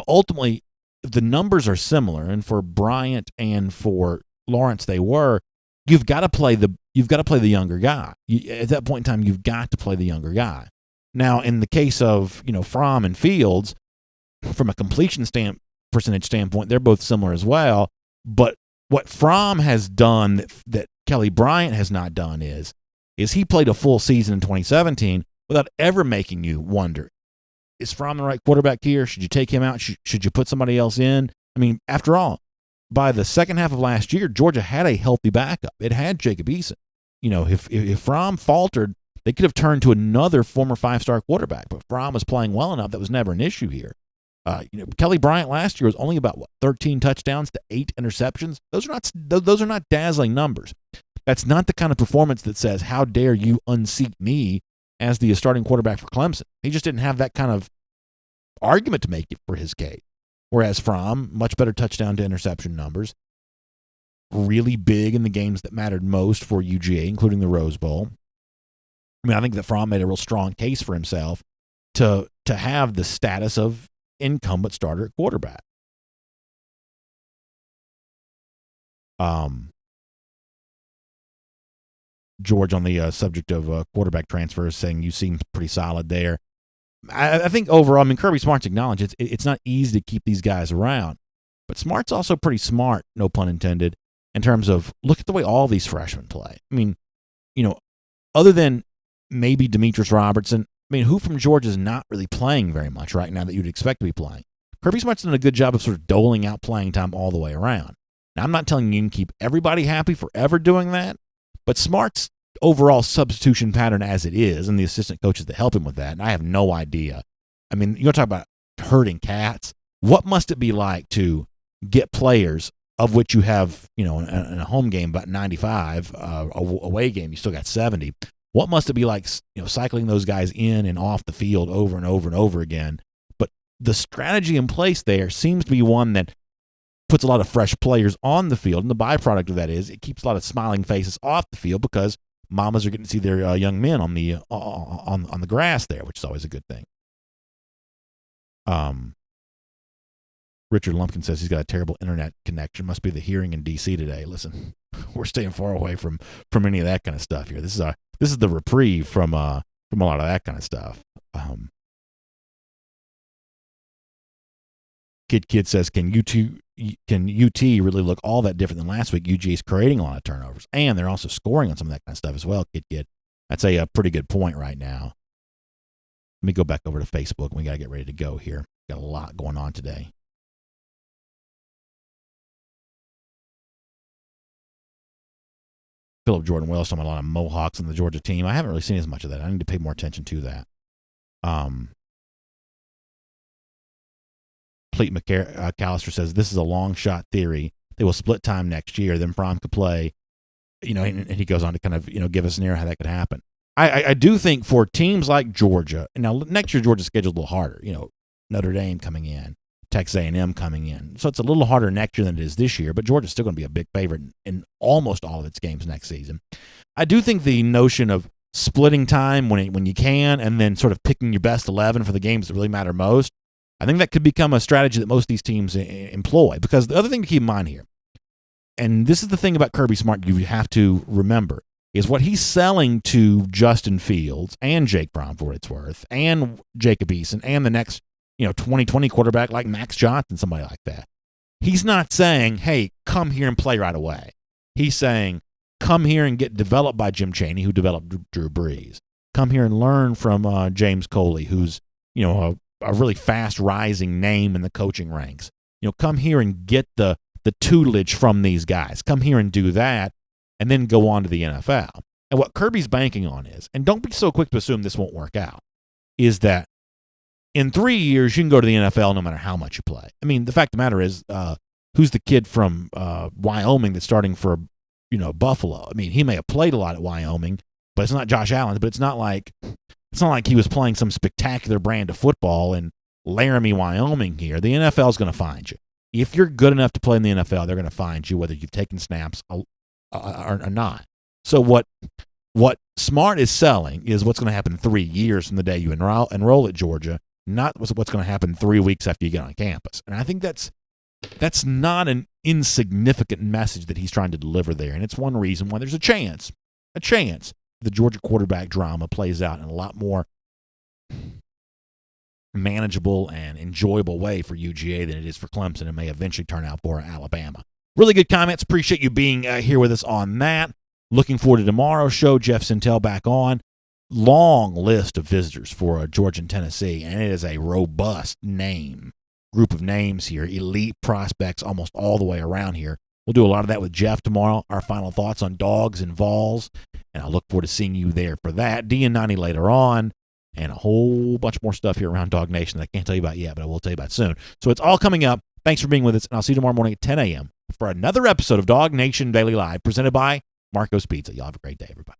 ultimately the numbers are similar, and for Bryant and for Lawrence they were. You've got to play the younger guy. At that point in time, you've got to play the younger guy. Now, in the case of Fromm and Fields, from a completion percentage standpoint, they're both similar as well. But what Fromm has done that Kelly Bryant has not done is he played a full season in 2017 without ever making you wonder, is Fromm the right quarterback here? Should you take him out? Should you put somebody else in? I mean, after all, by the second half of last year, Georgia had a healthy backup. It had Jacob Eason. If Fromm faltered, they could have turned to another former 5-star quarterback. But Fromm was playing well enough that was never an issue here. Kelly Bryant last year was only about 13 touchdowns to 8 interceptions. Those are not dazzling numbers. That's not the kind of performance that says, "How dare you unseat me as the starting quarterback for Clemson?" He just didn't have that kind of argument to make it for his case. Whereas Fromm, much better touchdown to interception numbers, really big in the games that mattered most for UGA, including the Rose Bowl. I mean, I think that Fromm made a real strong case for himself to have the status of incumbent starter at quarterback. George, on the subject of quarterback transfers, saying you seem pretty solid there. I think overall, Kirby Smart's acknowledged it's not easy to keep these guys around, but Smart's also pretty smart, no pun intended, in terms of look at the way all these freshmen play. I mean, other than maybe Demetrius Robertson, who from Georgia is not really playing very much right now that you'd expect to be playing? Kirby Smart's done a good job of sort of doling out playing time all the way around. Now, I'm not telling you can keep everybody happy forever doing that, but Smart's overall substitution pattern as it is, and the assistant coaches that help him with that, and I have no idea. You're talking about herding cats. What must it be like to get players, of which you have, in a home game about 95, away game you still got 70. What must it be like, cycling those guys in and off the field over and over and over again? But the strategy in place there seems to be one that puts a lot of fresh players on the field, and the byproduct of that is it keeps a lot of smiling faces off the field because mamas are getting to see their young men on the grass there, which is always a good thing. Richard Lumpkin says he's got a terrible internet connection. Must be the hearing in D.C. today. Listen, we're staying far away from any of that kind of stuff here. This is the reprieve from a lot of that kind of stuff. Kid says, can UT really look all that different than last week? UGA is creating a lot of turnovers, and they're also scoring on some of that kind of stuff as well. Kid, that's a pretty good point right now. Let me go back over to Facebook. We got to get ready to go here. Got a lot going on today. Philip Jordan Wells talking about a lot of Mohawks on the Georgia team. I haven't really seen as much of that. I need to pay more attention to that. Pleat McAllister says this is a long shot theory. They will split time next year. Then Fromm could play, and he goes on to kind of, give us an idea how that could happen. I do think for teams like Georgia, and now next year Georgia's schedule is a little harder. Notre Dame coming in, Texas A&M coming in. So it's a little harder next year than it is this year, but Georgia's still going to be a big favorite in almost all of its games next season. I do think the notion of splitting time when you can and then sort of picking your best 11 for the games that really matter most, I think that could become a strategy that most of these teams employ. Because the other thing to keep in mind here, and this is the thing about Kirby Smart you have to remember, is what he's selling to Justin Fields and Jake Fromm, for what it's worth, and Jacob Eason, and the next 2020 quarterback like Max Johnson, somebody like that. He's not saying, hey, come here and play right away. He's saying, come here and get developed by Jim Chaney, who developed Drew Brees. Come here and learn from James Coley, who's, a really fast rising name in the coaching ranks. Come here and get the tutelage from these guys. Come here and do that, and then go on to the NFL. And what Kirby's banking on is, and don't be so quick to assume this won't work out, is that in 3 years, you can go to the NFL no matter how much you play. I mean, the fact of the matter is, who's the kid from Wyoming that's starting for, Buffalo? I mean, he may have played a lot at Wyoming, but it's not Josh Allen. But it's not like he was playing some spectacular brand of football in Laramie, Wyoming here. The NFL is going to find you. If you're good enough to play in the NFL, they're going to find you, whether you've taken snaps or not. So what Smart is selling is what's going to happen 3 years from the day you enroll at Georgia, not what's going to happen 3 weeks after you get on campus. And I think that's not an insignificant message that he's trying to deliver there. And it's one reason why there's a chance the Georgia quarterback drama plays out in a lot more manageable and enjoyable way for UGA than it is for Clemson and may eventually turn out for Alabama. Really good comments. Appreciate you being here with us on that. Looking forward to tomorrow's show. Jeff Sintel back on. Long list of visitors for Georgia and Tennessee, and it is a robust group of names here. Elite prospects almost all the way around here. We'll do a lot of that with Jeff tomorrow. Our final thoughts on Dogs and Vols, and I look forward to seeing you there for that. D&90 later on, and a whole bunch more stuff here around DawgNation that I can't tell you about yet, but I will tell you about soon. So it's all coming up. Thanks for being with us, and I'll see you tomorrow morning at 10 a.m. for another episode of DawgNation Daily Live, presented by Marco's Pizza. Y'all have a great day, everybody.